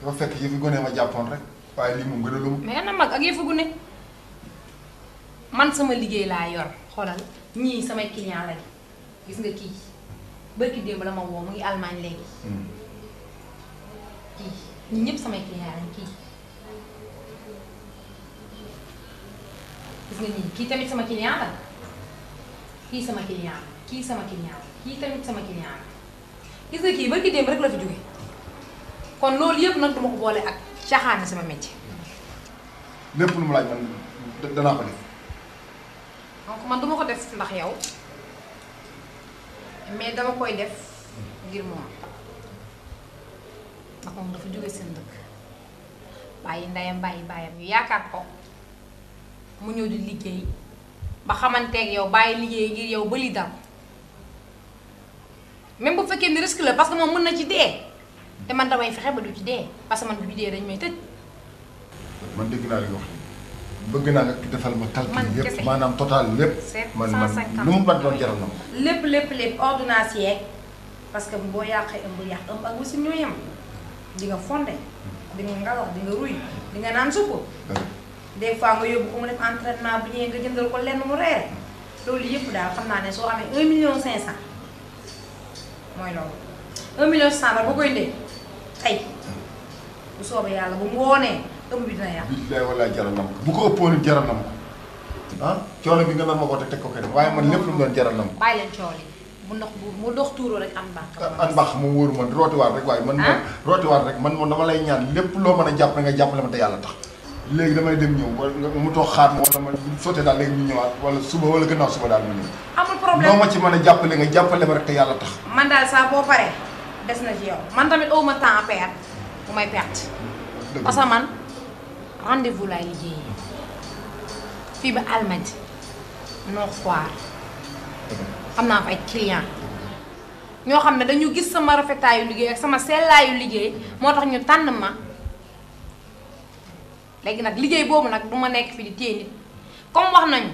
dafa fekk yëfi gone ma jàppoon rek waaye lii moom gën a lu mais na mag ak yëfu gune man sama liggéey laa yor xoolal ñii samay client lañ gis nga kii bërki démb la ma woo mu ngi Allemagne léegi kii ñii ñëpp samay client lañ kii gis nga ñii kii tamit sama client la kii sama client la kii sama client la kii tamit sama client la gis nga kii bërki démb rek la fi jóge kon loolu yëpp nag duma ko boole ak caaxaane sama métier lépp lu mu laaj man danaa ko def man duma ko def ndax yow mais dama koy def ngir moom ndax moom dafa jóge seen dëkk bàyyi ndeyam bàyyi baayam yu yaakaar ko mu ñëw di liggéey ba xamanteeg yow bàyyi liggéey ngir yow ba li dam même bu fekkee ni risque la parce que moom mën na ci dee te man damay fexe ba du ci dee parce que man bu ci dee dañ may tëj. man dégg naa li nga wax bëgg naa nga defal ma calcul yëpp maanaam total lépp. man lu mu ban doon jaral na ma. lépp ordonnance yeeg parce que boo yàqee ëmb yàq ëmb ak wasin ñoo yem di nga fonde di nga ngalax di nga ruy di nga naan supp des fois nga yóbbu ko mu def entraînement bu ñëwee nga jëndal ko lenn mu reere loolu yëpp daal xam naa ne soo amee 1 million 500 mooy loolu 1 million 500 la boo koy ndee tey bu soobee yàlla bu ngoonee ëmb bi dina yàq. billaay walaay jaral na ma ko bu ko ëppoon jaral na ma ko ah coono bi nga nar ma ko teg ko kenn waaye man lépp lu mu doon jaral na ma ko. bàyyi leen coono yi bu ndox tuuroo rek am baax. an baax moom wóoru man rootiwaat rek waaye man moom rootiwaat rek man moom dama lay ñaan lépp loo mën a jàpp nga jàppale ma te yàlla tax léegi damay dem ñëw wala mu toog xaar ma wala ma sottee daal léegi ñu ñëwaat wala suba wala gannaaw suba daal ma ñëw. amul problème noo ma ci mën a jàppale nga jàppale ma rek te yàlla tax. man daal saa boo paree des na ci yow man tamit aw ma temps à perdre bu may perte. parce que man rendez-vous laay liggéeyee fii ba Almadies Nord Foire am naa fa ay client ñoo xam ne dañu gis sama rafetaayu liggéey ak sama sellaayu liggéey moo tax ñu tànn ma léegi nag liggéey boobu nag du ma nekk fi di téye nit comme wax nañu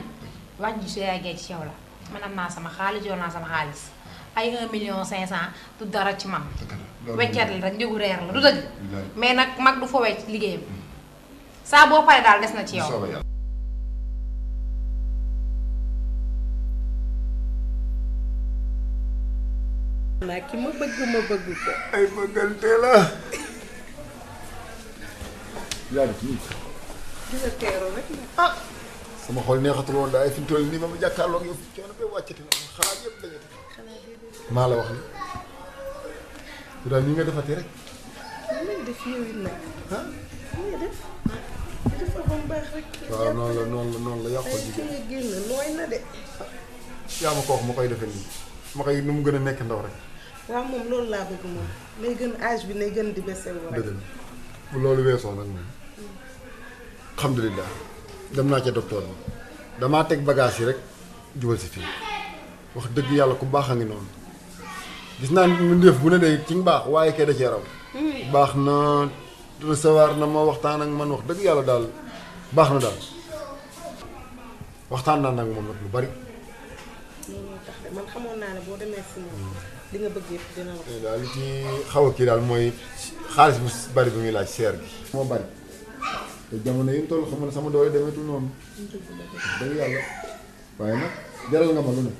wax ji su yaay ci yow la man am naa sama xaalis yor naa sama xaalis ay 1 million 500 du dara ci man wecceet la rek njëgu reer la du dëgg mais nag mag du fowee ci liggéeyam saa boo paree daal des na ci yow. naa ki ma bëgg ko. ay bëggante la. yaa ngi ci. dina teeroo rek ah. sama xol neexatul woon daay fi mu toll nii ma jàkkaarloog yow coono bee wàccati na xalaat yëpp dañuy def. maa la wax ni. su daal ni nga defatee rek. nañ def yow it nag. ah ni nga def. dafa ba mu baax rek. waaw noonu la yàqoo jigéen. nga génn nooy na de. yaa ma ko wax ma koy defee nii ma koy nu mu gën a nekk ndaw rek. waaw moom loolu laa bëgg moom lay gën âge bi nay gën di bese wu rek. dëgg bu loolu weesoo nag moom alhamdulilah dem naa ca docteur bi damaa teg bagage yi rek jubal si fii wax dëgg yàlla ku baax a ngi noonu gis naa mu def bu ne day ci baax waaye kay da cee raw. baax na recevoir na ma waxtaan ak man wax dëgg yàlla daal baax na daal waxtaan naa nag moom nag lu bari. looloo tax de man xamoon naa ne boo demee si moom li nga bëgg yëpp dina la. daal li ci xaw a kii daal mooy xaalis bu bari bi muy laaj seer gi. moo bari te jamono yi ñu toll xam ne sama doole demeetul noonu. dëgg yàlla waaye nag jaral nga ma lu ne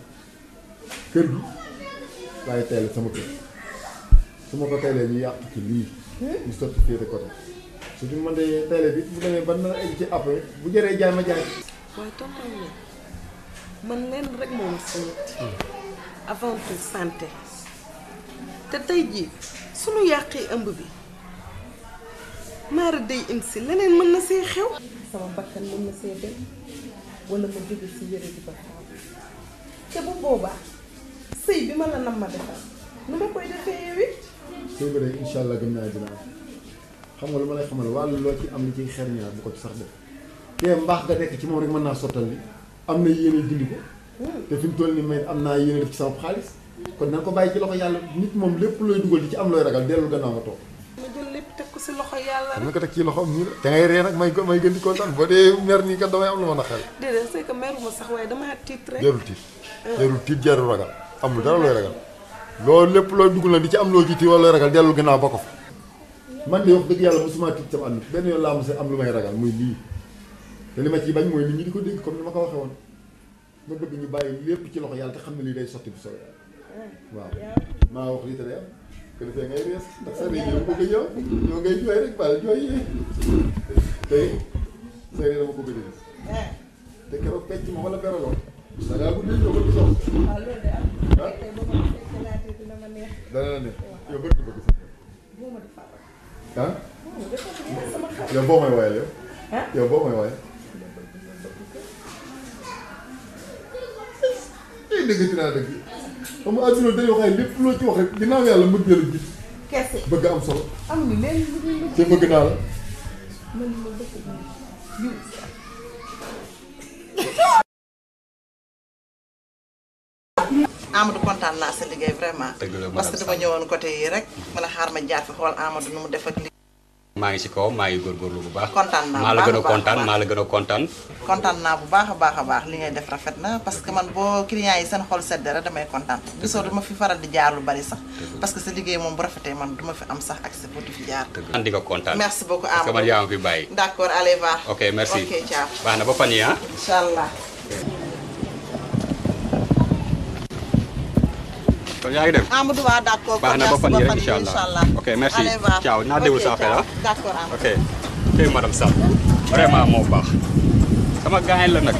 kër gi waaye teel sama kër su ma ko teelee ñu yàq ci lii. ñu sotti féete côté su ñu mënee teelee bi bu demee ba na egg ci après bu jëree jaay ma jaay. waaye tonton ne man leen rek moom si nit avant tout santé te tey jii suñu yàqee ëmb bi maara day indi si leneen mën na see xew sama bakkan mën na see dem wala ma jóge si yëre di ba xaw te bu boobaa sëy bi ma la nam ma defal nu ma koy defee yow it sëy ba de incha allah gëm naa dinaa xam nga lu ma lay xamal wàllu loo ci am li ciy xeer ñaar bu ko ci sax def kee mbaax nga nekk ci moom rek mën naa sottal li am na yéene dindi ko te fi mu toll nii may am naa yéene def ci sama xaalis kon na ko bàyyi ci loxo yàlla nit moom lépp looy dugal di ci am looy ragal dellu gannaaw nga toog. ma jël lépp teg ko si loxo yàlla rek. na ko teg ci loxoom nii la te ngay ree nag may gën di kontaan boo dee mer nii kat damay am lu ma naqari. déedéet c'est que meruma sax waaye damaa tiit rek. jarul tiit jarul ragal amul dara looy ragal loolu lépp looy dugal na di ci am loo ci tiit wala looy ragal dellu gannaaw ba ko fa man de wax dëgg yàlla mosuma tiit sama ànd benn yoon laa mos a am lu may ragal muy lii te li ma ciy bañ mooy nit ñi di ko dégg comme ni ma ko waxee woon ma bëgg ñu bàyyi lépp ci loxo yàlla te xam ne lii day sotti bu soobee waaw maa wax lii te day am que defee ngay rees ndax sa réew mi bëgg yow yow ngay jooy rek baal jooy yi tey sa réew dama ko bëgg a te keroog pecc ma wala beraloon da ngaa gudd yow bëgg sox waaw loolu de am tey boo ma fekkalaatee dina ma neex dana la neex yow bëgg sa boo ma di faral ah yow boo may woyal yow yow boo may woyal dëgg dinaa dëgg xam nga adduna dañoo xam ne lépp loo ci wax rek ginnaaw yàlla mbëgg la ji kese bëgg am solo amuñu leen lu dul te bëgg naa la man ma bëgg yu Amadou kontaan naa sa liggéey vraiment parce que dama ñëwoon côté yi rek mën a xaar ma jaar fi xool Amadou nu mu def ak li maa ngi ci kaw maa ngi góorgóorlu bu baax. kontaan naa maa la gën a kontaan maa la gën a kontaan. kontaan naa bu baax a baax li ngay def rafet na parce que man boo clients yi seen xol sedd rek damay kontaan gisoo duma fi faral di jaar lu bari sax parce que sa liggéey moom bu rafetee man duma fi am sax accès pour di fi jaar man di nga kontaan. merci beaucoup parce que man yaa ma fi bàyyi. d'accord allez va ok merci ok ciao baax na ba fan yi ah. inchallah kon yaa ngi dem. Amadou waa d'accord baax na ba fan yi rek inchallah ok merci ciao naa déglu sa affaire ah. d'accord ok tey madame Sall vraiment moo baax sama gaañ la nag.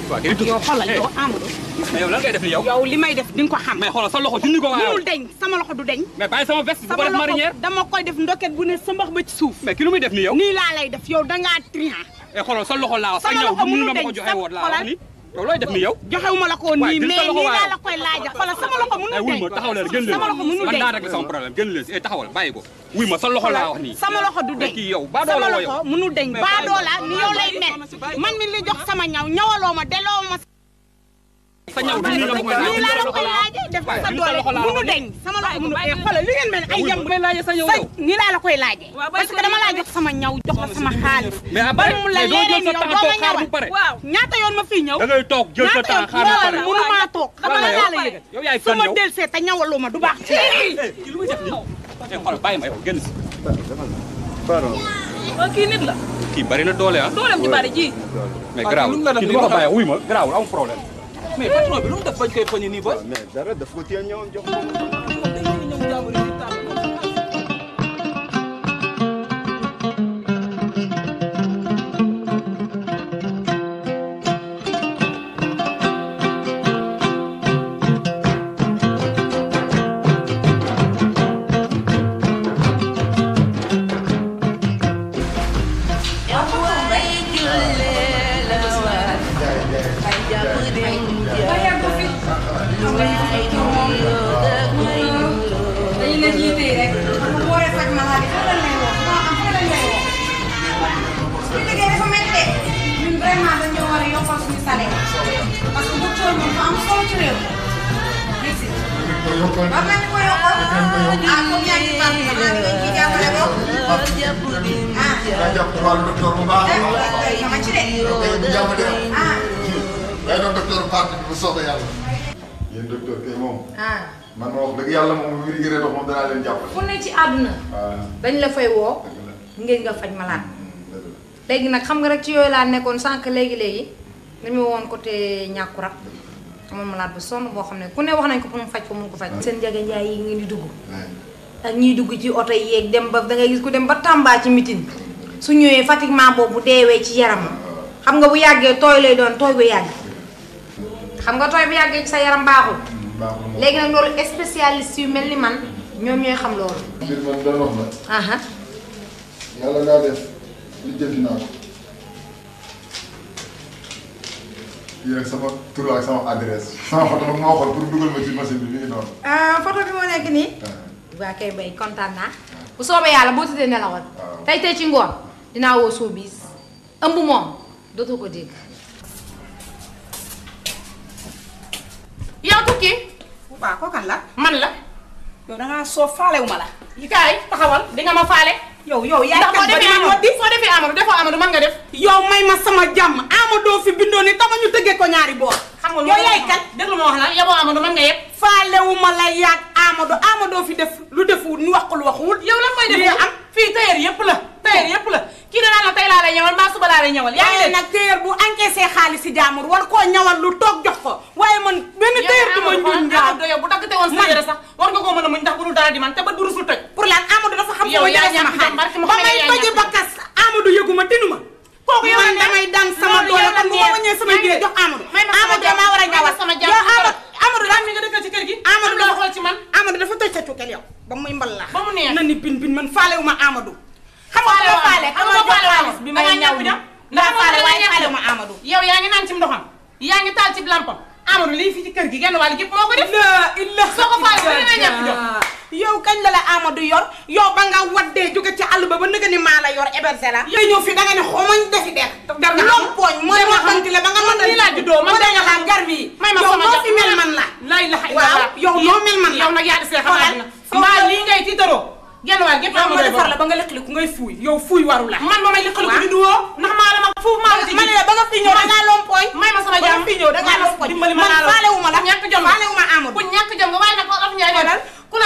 waaw kii yow xoolal yow Amadou. mais yow lan ngay def ni yow. yow li may def di nga ko xam. mais xoolal sa loxo dindi ko waaw. mënul deñ sama loxo du deñ. mais bàyyi sama veste bu ko def marinière. dama koy def ndoket bu ne sa mbax ba ci suuf. mais ki lu muy def ni yow. nii laa lay def yow dangaa triant. et xoolal sa loxo laa wax. sama loxo mënul deñ ko joxe woon laa wax ni yow looy def ni yow. joxewuma la ko nii mais nii laa la koy laaja xoolal sama loxo mënul deñ. wuy ma taxaw leen gën leen sama loxo mënul deñ man daa rek sama problème gën leen si taxawal bàyyi ko. wuy ma sa loxo laa wax nii. sama loxo du deñ kii yow baadoo la woo yow. sama loxo mënul deñ baadoo la ni yow lay mel man mi li jox sama ñaw ñawaloo ma delloo ma sa ñaw nii la koy nii laa la koy laaje def ko sa doole mënu deñ sama loxo mënu deñ xoolal li ngeen mel ay yam nii laa la koy laaje parce que dama laa jox sama ñaw jox la sama xaalis ba mu la leeree ni yow doo ma ñawal waaw ñaata yoon ma fii ñëw da ngay toog jël sa temps xaar ba pare mënu maa toog dama la laa la yëgal yow yaay su ma delsee te ñawaloo ma du baax ci lu muy def nii xoolal bàyyi ma yow génn si pardon waaw kii nit la kii bari na doole ah dooleem ji bari ji mais garaaw kii di ko bàyyi wuy ma garaawul am problème mais patron bi lu mu def bañ koy poñe nii ba. mais dara daf ko téye ñëwoon jox yéen docteur kay moom. man ma wax dëgg yàlla moom wér gu dox moom danaa leen jàppale. fu ne ci àdduna. dañ la fay woo. ngeen nga faj malaat. léegi nag xam nga rek ci yooyu laa nekkoon sànq léegi dañu woon côté ñàkku rab amoon malaat bu sonn boo xam ne ku ne wax nañ ko pour mu faj ko mun ko faj. seen njaga njaay yi ngeen di dugg. ak ñiy dugg ci oto yi yeeg dem ba dangay gis ku dem ba Tamba ci mitin su ñëwee fatiguement boobu deewee ci yaram xam nga bu yàggee tooy lay doon tooy bu yàgg. xam nga tooy bu yàggee ci sa yaram baaxul. léegi nag loolu spécialiste yu mel ni man ñoom ñooy xam loolu. mbir man doon wax aha na yàlla ngaa def li jëndi naa ko kii rek sama tur ak sama adresse sama photo nag moo xool pour dugal ma ci machine bi mi ngi noonu. photo bi moo nekk nii. waa kay bay kontaan naa bu soobee yàlla boo tëddee nelawal. tey ci ngoon dinaa woo Soobis ëmb moom dootoo ko dégg. yow tukki. waaw kookan la. man la. yow dangaa soof faalewu ma la. yi kaay taxawal di nga ma faale. yow yaay ndax kat ba dina Amadou soo defee Amadou defoo Amadou man nga def. yow may ma sama jàmm Amadou fi bindoo ni tama ñu tëggee ko ñaari boor. xam nga yow yaay kat déglu ma wax la yaboo Amadou man nga yëpp. faalewu ma la yaag Amadou fi def lu defuwul ñu wax lu waxuwul. yow lan mooy def am fii tailleur yëpp la tailleur yëpp la kii danaa la tey laa lay ñëwal maa suba laa lay ñëwal. yaa ngi dégg nag tailleur bu encaissé xaalis si jaamur war koo ñawal lu toog jox ko waaye man benn tailleur du ma ñuul njaam. yow bu daggate woon sa yére sax war nga koo mën a muñ ndax bu dul dara di man te ba du rusul toj. pour lan Amadou dafa xam yow sama yaa jëlee sama ñàkk jom barke xaalis ba may toji ba kas Amadou yëguma tinuma kooku yow man damay daan sama doole kon bu ma wàññee sama jëlee jox Amadou maa war a ñawal sama yow Amadou daal mi nga dëkkal ci kër gi Amadou la xool ci man Amadou dafa toj sa cukkal yow ba muy mbal la ba mu neex na ni bin man faalewu ma Amadou xam nga ko faale bi may ñaw ndax faale waaye faale ma Amadou yow yaa ngi naan ci ndoxam yaa ngi taal ci lampam Amadou lii fii ci kër gi genn wàll gépp moo ko def illa soo ko faale ba nga ñàkk jom yow kañ la la Amadou yor yow ba nga waddee jóge ci àll ba nëga ni maa la yor héberger la yow ñëw fi da nga ne xoomañ defi der lompooñ mooy waxanti la ba nga mën a laa juddoo man da nga laa gar bi may ma yow sama noo fi mel man la lay la waaw yow noo mel man la yow nag yaa di see xamaa dina mbaa lii ngay tiitaroo genn wàll gépp yow ma defar la ba nga lëkkaliku ngay fuuy yow fuuy waru la man ba may lëkkaliku di duwoo ndax maa la ma foofu maa la ci ma ne la ba nga fi ñëw da ngaa lompooñ may ma sama jàmm fi ñëw da ngaa lompooñ dimbali ma man faalewuma la ñàkk jom faalewuma Amadou ku ñàkk jom nga waaye nag af ñaay dal ku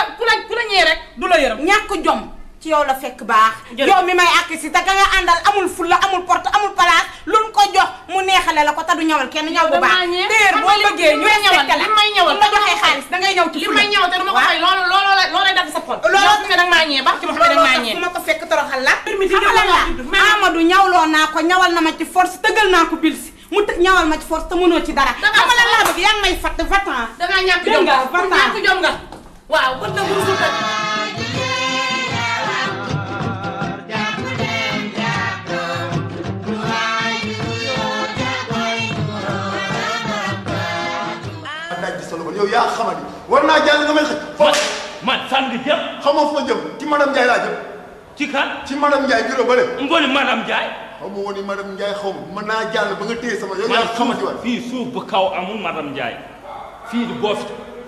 la ñee rek du la yërëm ñàkk jom ci yow la fekk baax yow mi may àkk si te ka nga àndal amul fulla amul porte amul place luñ ko jox mu neexale la ko te du ñawal kenn ñaw bu baax téer boo bëggee ñu respecté la may ñawal la joxee xaalis da ngay ñëw ci li may ñawal te du ma ko fay loolu lay dagg sa xol loolu nga danga maa ñee ba ci ma xam ne danga maa ñee fu ma ko fekk toroxal la xamal la Amadou ñawloo naa ko ñawal na ma ci force tëggal naa ko bil si mu ñawal ma ci force te mënoo ci dara xamal la laa bëgg yaa ngi may fatt vatan dangaa ñàkk jom nga ñàkk jom nga waaw bët na bul suuta yow yaa xamadi war naa jàll nga may xëj. man fan nga jëm. xamoo fu ma jëm ci madame Ndiaye laa jëm. ci kan. ci madame Ndiaye bureau bële. ngooni madame Ndiaye. xaw ma woon ni madame Ndiaye xaw ma mën naa jàll ba nga téye sama yow yaa xamadi waay. fii suuf bu kaw amul madame Ndiaye fii di boo fi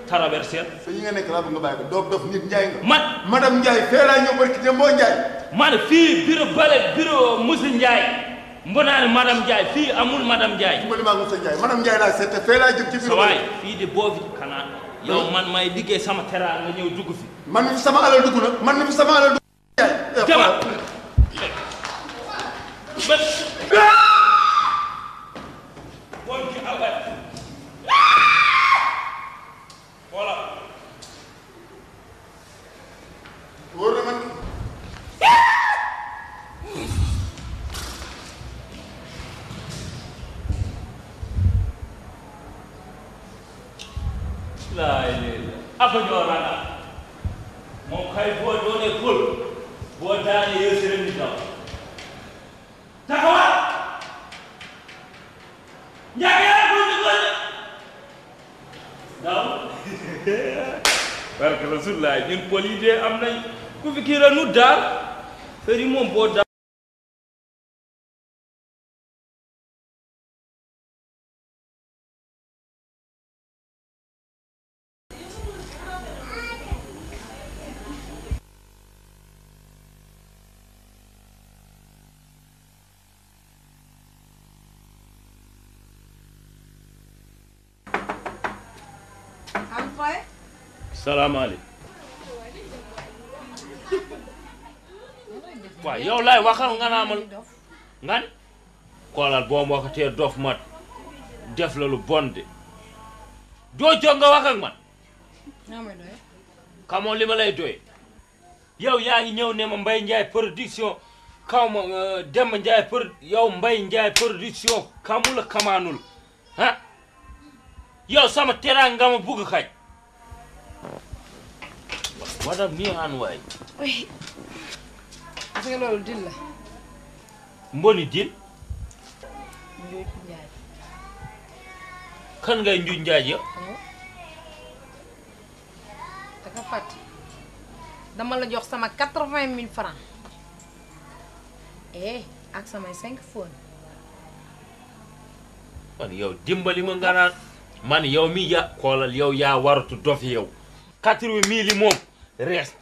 traversé. te yi nga nekk laa bëgg nga bàyyi ko doof doof nit Ndiaye nga. man madame Ndiaye fee laa ñëw barki dem boo Ndiaye. man fii bureau bële bureau monsieur Ndiaye. mbonaane madame Ndiaye fii amul madame Ndiaye. dimbali maa monsieur Ndiaye madame Ndiaye laa seet te fee laa jëm ci bureau waay fii di boo fi xanaa yow man may liggéey sama teraanga nga ñëw dugg fi. man mi fi sama alal dugg na man mi fi sama alal dugg na. jama bon ci awal voilà wóor na man laa apa ñorana moom kay boo doonee pël boo daanee yow si ni daw taxawal njàng yaa ko di gën daw barke Rasulullah ñun pël yi dee am nañ ku fi kii la nu daal feri moom boo daal salaamaaleykum waaw yow laay waxal nga naa ma nga ne xoolal boo ma waxatee dof ma def la lu bon de doo jóg nga wax ak man xamoo li ma lay doye yow yaa ngi ñëw ne ma Mbaye Ndiaye production kaw ma Demba Ndiaye yow Mbaye Ndiaye production kamula kamaanul ah yow sama teraanga nga ma bugg xaj madame nii aan waay. oui. parce que loolu dil la. mboni dil. Njuuj Njaay. kan ngay Njuuj Njaay ya. daka fàtte dama la jox sama 80 000 francs. ak samay 5 phone. man yow dimbali ma nga naan man yow mi ya xoolal yow yaa waratu dof yow. 80 000 yi moom. rees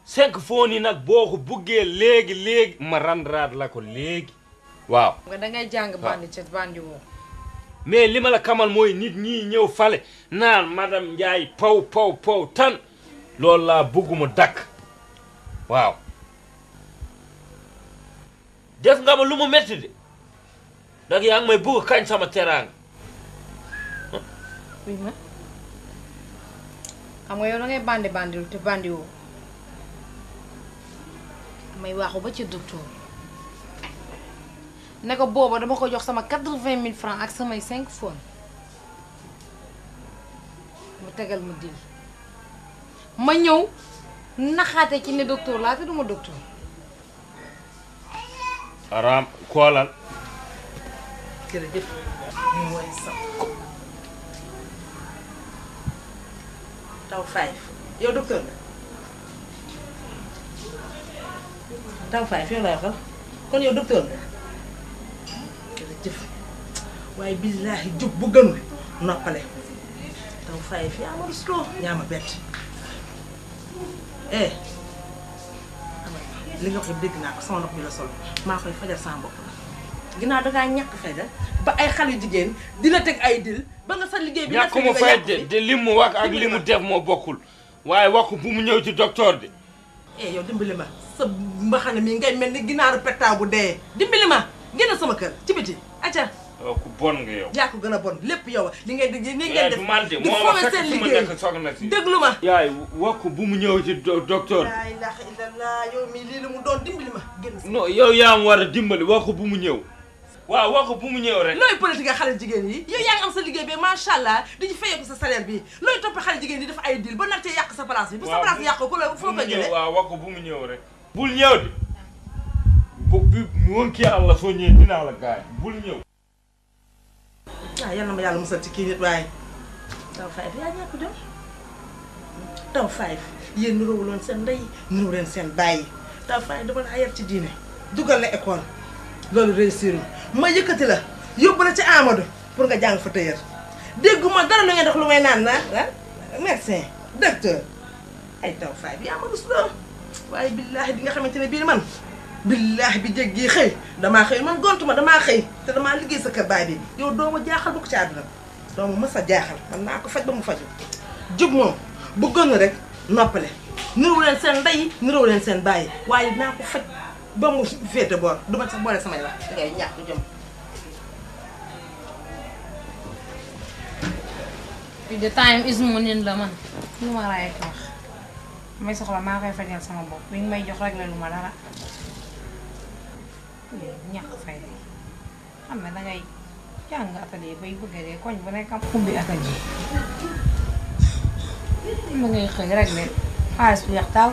5 phone yi nag boo ko buggee léegi ma rendraat la ko léegi waaw nga dangay jàng bandi ca bandi woo mais li ma la kamal mooy nit ñi ñëw fale naan madame Ndiaye paw tan loolu laa bugguma dakk waaw def nga ma lu mu metti de dag yaa ngi may bugg kañ sama teraanga oui ma xam nga yow da ngay bandilu te bandi woo may waaxu ba ci docteur ne ko booba dama ko jox sama 80 000 francs ak samay 5 phone mu tegal ma dil ma ñëw naxaate ci ne docteur laa te duma docteur Aram koolal. jërëjëf. ñu woy sax taw 5 yow docteur la taw 5 yow lay waxal kon yow docteur la jërëjëf waaye billaahi jub bu gënul noppale taw 5 yaa ma rusloo yaa ma bett li nga wax dégg naa ko sama ndox bi la solo maa koy fajal sama bopp la ginnaaw dangaa ñàkk fayda ba ay xale jigéen dina teg ay dil ba nga sa liggéey bi ñàkk mu fay de li mu wax ak li mu def moo bokkul waaye wax bu mu ñëw ci docteur bi. yow dimbali ma sa mbaxane mi ngay mel ni ginaaru pettaaw bu dee dimbali ma génn sama kër ci biti acca ku bon nga yow. yaa ko gën a bon lépp yow li ngay def ni ngeen def man de di moo fowe ma seen fekk fu ma liggéey nekk soog na si. déglu ma yaay wax bu mu ñëw ci docteur. laa ilaaha illallah yow mii lii la mu doon dimbali ma génn non yow yaa am war a dimbali wax bu mu ñëw. waaw wax bu mu ñëw rek. looy politique xale jigéen yi yow yaa ngi am sa liggéey bi macha allah di ci fayeeku sa salaire bi looy toppee xale jigéen yi def ay deal ba nag cee yàq sa place bi bu sa place yàq ko la foo ko jëlee waaw wax bu mu ñëw rek. bul ñëw de bi woon kii àlla soo ñëwee dinaa la gaay bul ñëw. yal na ma yàlla musal ci kii nit waaye taw 5 yaa ñàkk jom taw 5 yéen niróowu leen seen ndey niróowu leen seen bàyyi taw 5 dama laa yar ci diine dugal la école loolu réussir ma yëkkati la yóbbu la ci Amadou pour nga jàng fa tëyër dégguma dara lu ngeen dox lu may naan médecin docteur ay taw 5 yaa ma rus la waaye billaahi bi nga xamante ne bii man billaahi bi jéggi xëy damaa xëy man gontu ma damaa xëy te damaa liggéey sa kër baay bi yow doo ma jaaxal bokk ci àdduna doo ma mës a jaaxal man naa ko faj ba mu faju jub moom bu gën rek noppale nirowu leen seen ndey nirowu leen seen bàyyi waaye dinaa ko faj ba mu féete boor du ma sax boole samay wax da ngay ñàkk jom bi de time is money la man lu ma raay ko wax may soxla maa koy fajal sama bopp bi may jox rek la lu ma dara ñàkk fay de xam ne dangay jàng atelier bay bëgg de koñ bu nekk am ubbi atelier ma ngay xëy rek de xaalis bu yax taal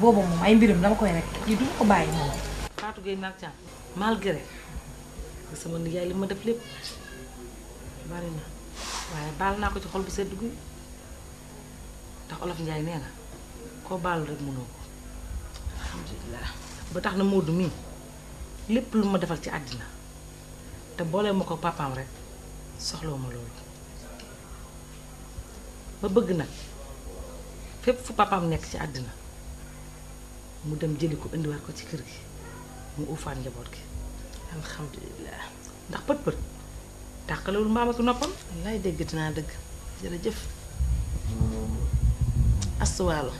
boobu moom ay mbiram dama koy rek yi du ko bàyyi moom Fatou Gueye Nar Thiam malgré sama nijaay li ma def lépp bari na waaye baal naa ko ci xol bu sedd guy ndax Olof Njaay nee na koo baalu rek mënoo ko alhamdulilah ba tax na Modou mii lépp lu ma defal ci àddina te boole ma ko papaam rek soxloo ma loolu ba bëgg nag fépp fu papaam nekk ci àddina mu dem jëli ko indiwaat ko ci kër gi mu uufaan njaboot gi alhamdulilah ndax pët pët tàqalewul mbaam ak noppam wallaay dégg dinaa dëgg jërëjëf astuwaalo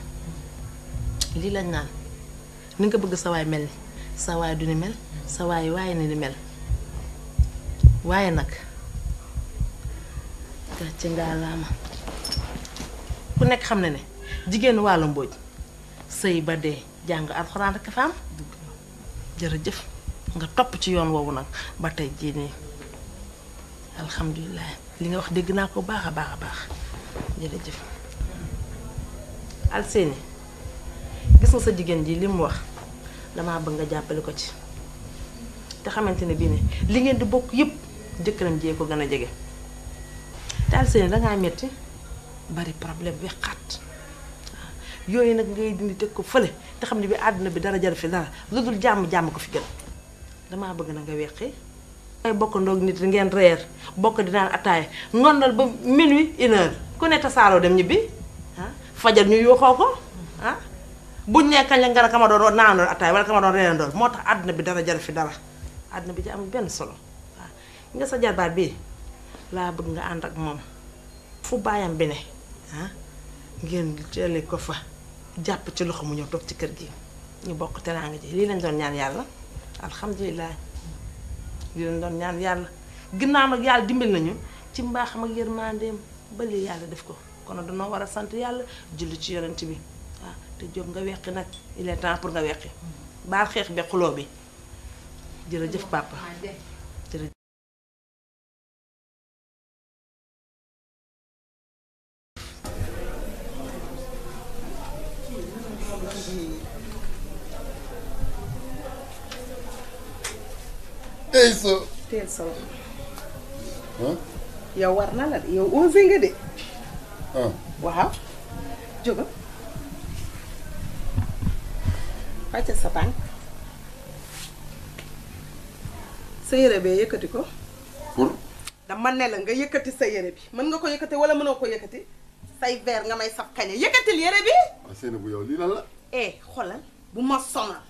lii lañ naan ni nga bëgg sa waay mel ni sa waay du ni mel sa waay waaye ni mel waaye nag gàcce ngaa laama ku nekk xam ne ne jigéenu wàllu mbooj sëy ba dee jàng alxuraan rek fa am jërëjëf nga topp ci yoon woowu nag ba tey jii nii alhamdulilah li nga wax dégg naa ko baax a baax a baax jërëjëf Alseeni gis nga sa jigéen ji li mu wax damaa bëgg nga jàppale ko ci te xamante ne bii ne li ngeen di bokk yépp jëkkëram jee ko gën a jege te Alseeni dangaa metti bari problème bi xat yooyu nag ngay dindi teg ko fële te xam ne bi àdduna bi dara jar fi dara lu dul jàmm ko fi gën damaa bëgg na nga weqi ay bokkandoog nit ngeen reer bokk di naan ataaya ngondal ba minuit 1h ku ne tasaaroo dem ñibbi fajar ñu yuuxoo ko buñ ne kañ la nga ka ma doon naandoon ataaya wala ka ma doon reerandoon moo tax àdduna bi dara jar fi dara àdduna bi ci amul benn solo waaw nga sa jarbaat bii laa bëgg nga ànd ak moom fu baayam bi ne ngeen jëlee ko fa jàpp ci loxo mu ñëw toog ci kër gi ñu bokk teraanga ji lii lañ doon ñaan yàlla alhamdulilah lii lañ doon ñaan yàlla ginnaaw nag yàlla dimbali nañu ci mbaaxam ak yërmandeem ba lii yàlla def ko kon danoo war a sant yàlla julli ci yonent bi waaw te jóg nga weqi nag il est temps pour nga weqi baal xeex be xuloo bi jërëjëf papa jërëjëf ey so teel sa loxo. yow war na la de yow osé nga de. waaw jóga wàcce sa tànk sa yére bee yëkkati ko. pour. dama ne la nga yëkkati sa yére bi mën nga ko yëkkati wala mënoo ko yëkkati say verre nga may saf kaña yëkkatil yére bi. waaw Seyna bu yow lii lan la. xoolal bu ma sonal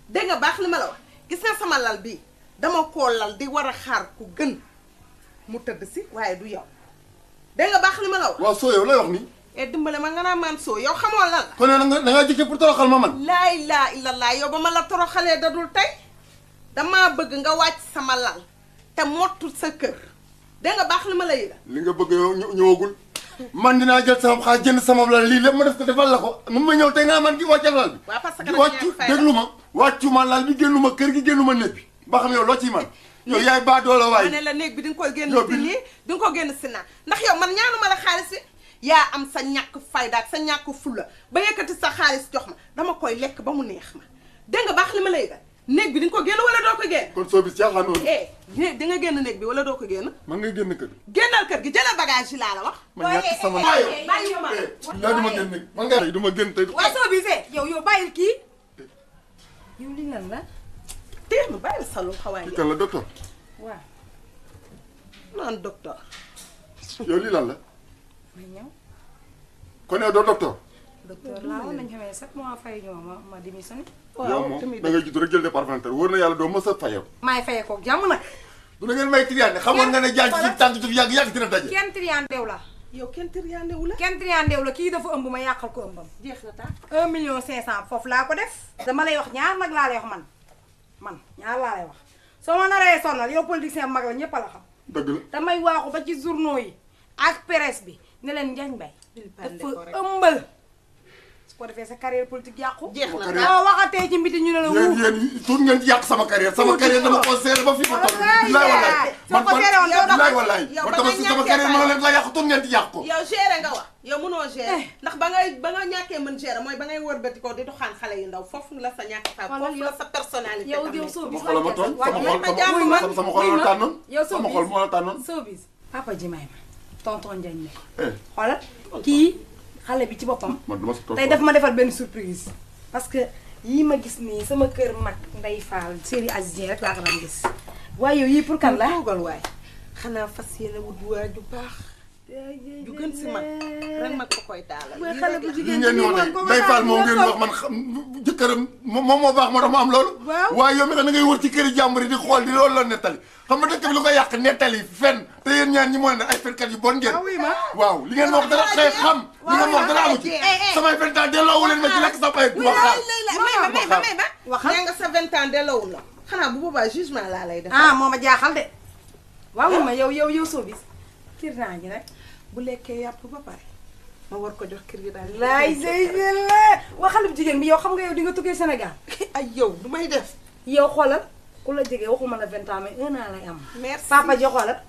dégg nga baax li ma la wax gis nga sama lal bii dama koo lal di war a xaar ku gën mu tëdd si waaye du yow dégg nga baax li ma la wax. waaw soo yow lay wax nii. dimbale ma nga naa man soo yow xamoo lan la. kon da nga jëkkee pour toroxal ma man. laa ilaaha illallaah yow ba ma la toroxalee dadul tey damaa bëgg nga wàcc sama lal te mottul sa kër dégg nga baax li ma la yëga. li nga bëgg yow ñëwagul man dinaa jël sama xaalis jënd sama lal lii lépp ma def ko defal la ko mun ma ñëw tey nga man gi wàccal lal bi. waaw parce que wàccu déglu ma wàccu ma lal bi génnu ma kër gi génnu ma néeg bi ba xam yow loo ciy man yow yaay baa doola waay. ma ne la néeg bi di nga koy génn si nii di nga ko génn si naa ndax yow man ñaanu ma la xaalis bi yaa am sa ñàkk fayda ak sa ñàkk fulla ba yëkkati sa xaalis jox ma dama koy lekk ba mu neex ma dégg nga baax li ma lay yëgal néeg bi di nga ko génn wala doo ko génn. kon soo bis caaxaan noonu. di nga génn néeg bi wala doo ko génn. man ngay génn kër. génnal kër gi jëlal bagage yi laa la wax. man ñàkk sama bàyyi ma yaa du ma génn néeg man nga du ma génn tey. waaw soo bisee yow bàyyil kii yow li lan la. téye ma bàyyil salon xawaay. kii kan la docteur. waaw. naan docteur. yow lii lan la. ma ñëw. kon yow doo docteur. docteur laa woon nañu xamee chaque mois fay ñoo ma démissionné. yow moom da ngay judd rek jël départemental wóor na yàlla doo mës a fayoo. maay fayee koog jàmm nag. du la ngeen may triande xamoon nga ne jaaj ci tànk suuf yàgg dina daje. kenn triandew la. yow kenn triandew la. kenn triandew la kii dafa ëmb ma yàqal ko ëmbam. jeex na tax 1,500,000 foofu laa ko def. dama lay wax ñaar nag laa lay wax man ñaar laa lay wax soo ma naree sonal yow politicien mag la ñëpp a la xam. dëgg la damay waaxu ba ci journaux yi ak presse bi ne leen Ndiagne Mbaye dafa ëmbal. su ko defee sa carrière politique yàqu. jeex na daal waxatee ci mbiti ñu ne la. yéen tuut ngeen yàq sama carrière dama ko seere ba fi ma toll. bilaay wallaay soo ko seere woon doo bilaay wallaay man tamit si sama carrière ma leen la yàq tuut ngeen di yàq ko. yow géré nga wax yow mënoo géré ndax ba nga ñàkkee mën géré mooy ba ngay wërbati ko di doxaan xale yu ndaw foofu la sa ñàkk fa foofu la sa personnalité. yow soo bis sama xol ma tooñ sama xol la tànnoon sama xol moo la tànnoon. soo bis papa ji may ma tonton Ndiagne Mbaye xoolal kii xale bi ci boppam tey daf ma defal benn surprise parce que yii ma gis nii sama kër mag Ndeye Fall série Aziz rek laa ko daan gis waaye yow yii pour kan la toogal waay xanaa fas yéene wut waa ju baax ju gën si man ren mag ko koy taalal mooy xale bu jigéen ngeen di wax de Ndeye Fall moom ngeen wax man jëkkëram moom moo baax moo tax ma am loolu waaye yow mi da ngay wër ci këri jàmbur yi di xool di loolu la nettali xam nga dëkk bi lu ko yàq nettali fen te yéen ñaan ñi moo ne ay fenkat yu bon ngeen waaw li ngeen wax dara xëy xam li ngeen wax dara amu ci samay 20 ans delloowu leen ma ci lekk sa pay may ma wax nga sa 20 ans delloowul la xanaa bu boobaa jugement laa lay def moo ma jaaxal de waaw ma yow soo bis kir naa ji rek bu lekkee yàpp ba pare ma war ko jox kër gi daal laay la waxal bu jigéen bi yow xam nga yow di nga tukkee Sénégal ay yow du may def yow xoolal ku la jege waxuma la 20 ans mais 1 an lay am merci papa ji xoolal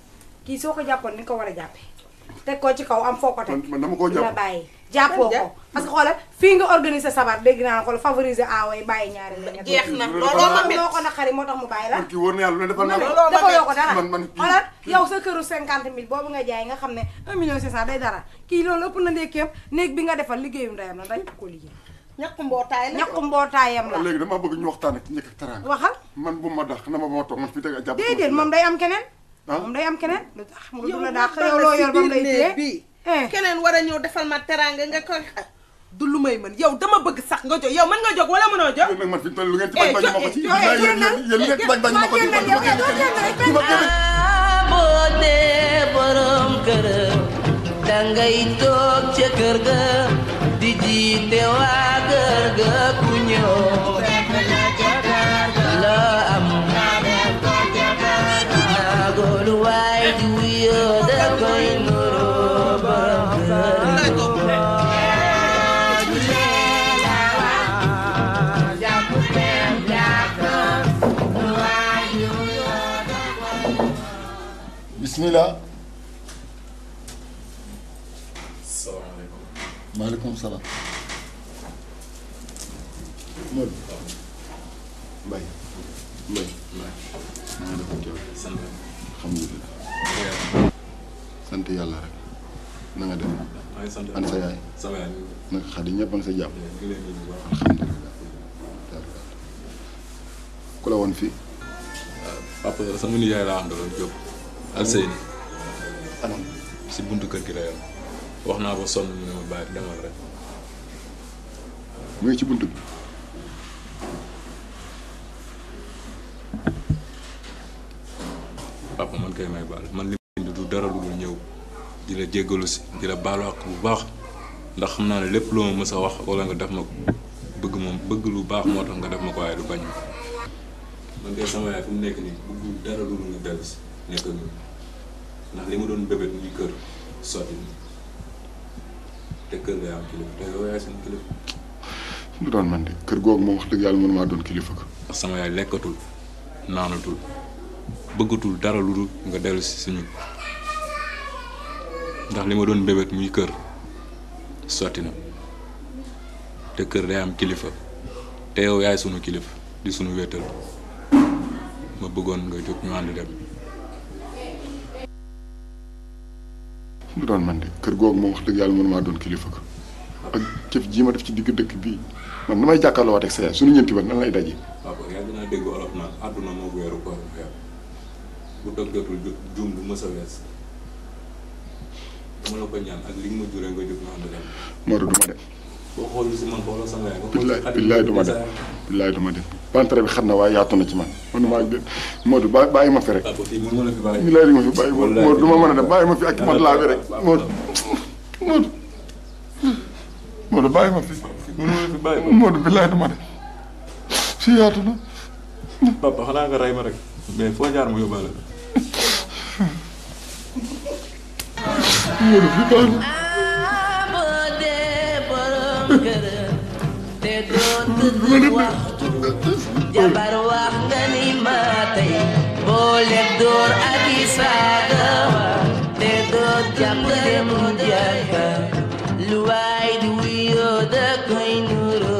kii soo ko jàppoon ni nga ko war a jàppee teg ko ci kaw am foo ko teg man dama koo jàpp la bàyyi jàppoo ko parce que xoolal fii nga organiser sabar dégg naa xoolal favoriser aaway bàyyi ñaari la jeex na looloo ma moo ko naqari moo tax mu bàyyi la kii wóor na yàlla lu ne defal naa defaloo ko dara man xoolal yow sa këru 50 000 boobu nga jaay nga xam ne 1,500,000 day dara kii loolu ëpp na ndékkeem néeg bi nga defal liggéeyu ndeyam la dañ ko liggéey ñàkk mbootaay la ñàkk mbootaayam la léegi dama bëgg ñu waxtaan ak njëkk ak teraanga waxal man bu ma dax na ma ba ma toog man fii teg a jàpp déedéet moom day am keneen moom day am keneen lu tax mu du la daax yow loo yor ba mu lay téye keneen war a ñëw defal ma teraanga nga koy du lu may mën yow dama bëgg sax nga jóg yow mën nga jóg wala mënoo jóg nag man fi toll lu ngeen ci bañ bañ ma ko ci yéen lu ngeen ci bañ bañ ma ko ci boo dee borom kër dangay toog ca kër ga di jiite waa kër ga ku ñëw la am naagoolu waay di wuyoo da koy nuroo borom bismillah. salaamaaleykum. maaleykum salaam. Modou Mbaye Mbaye na nga def ak yow alhamdulilah sant yàlla rek na nga def an sa yaay nag Xadi ñëpp a ngi sa jàpp alhamdulilah ku la woon fii papa sama nijaay laa àndaloon Diop Alseyni anam si buntu kër gi la yoon wax naa ko sonn mu ne ma bàyyi demal rek mu ngi ci buntu bi papa man kay may baal man li ma indi du dara lu dul ñëw di la jéggalu si di la baalu ak bu baax ndax xam naa ne lépp loo ma mës a wax wala nga def ma ko bëgg lu baax moo tax nga def ma ko waaye du bañ ma man kay sama yaay fu mu nekk nii bëggul dara lu dul nga dellu si nekk ak ñun ndax li ma doon bébét muy kër sotti te kër nga am kilifa te yow yaay suñu kilifa. lu doon man de kër googu moom wax dëgg yàlla mënumaa doon kilifa ko. ndax sama yaay lekkatul naanatul bëggatul dara lu dul nga dellu si suñu ndax li ma doon bébét muy kër sotti na te kër day am kilifa te yow yaay sunu kilifa di sunu wéetal ma bëggoon nga jóg ñu ànd dem. lu doon man de kër googu moom wax dëgg yàlla mënumaa doon kilifa ko ak jëf jii ma def ci digg dëkk bii man damay jàkkaarloo waat ak sa yaay suñu ñeenti ban nan lay daje. waaw kon yàgg naa dégg olof naan àdduna moo weeru koor weer bu dog jotul juum du mës a wees dama la ko ñaan ak li nga ma juree nga jóg ñu ànd dem. Modou du ma dem. boo xool si man xoolal sama yaay. billaay du ma dem billaay du ma dem. pantere bi xam na waaye yaatu na ci man mënumaa gën Modou bàyyi ma fi rek. ñu lay di ma fi bàyyi Modou du ma mën a dem bàyyi ma fi ak mat laa bi rek Modou bàyyi ma fi. Modou billaay du ma dem fii yaatu na. papa xanaa nga rey ma rek mais foo jaar ma yóbbaale la. Modou fii baax na. jabar wax nga ni ma tey boole door ak i saaga te doo jàpp dem jàkka lu waay di wuyoo da koy nuroo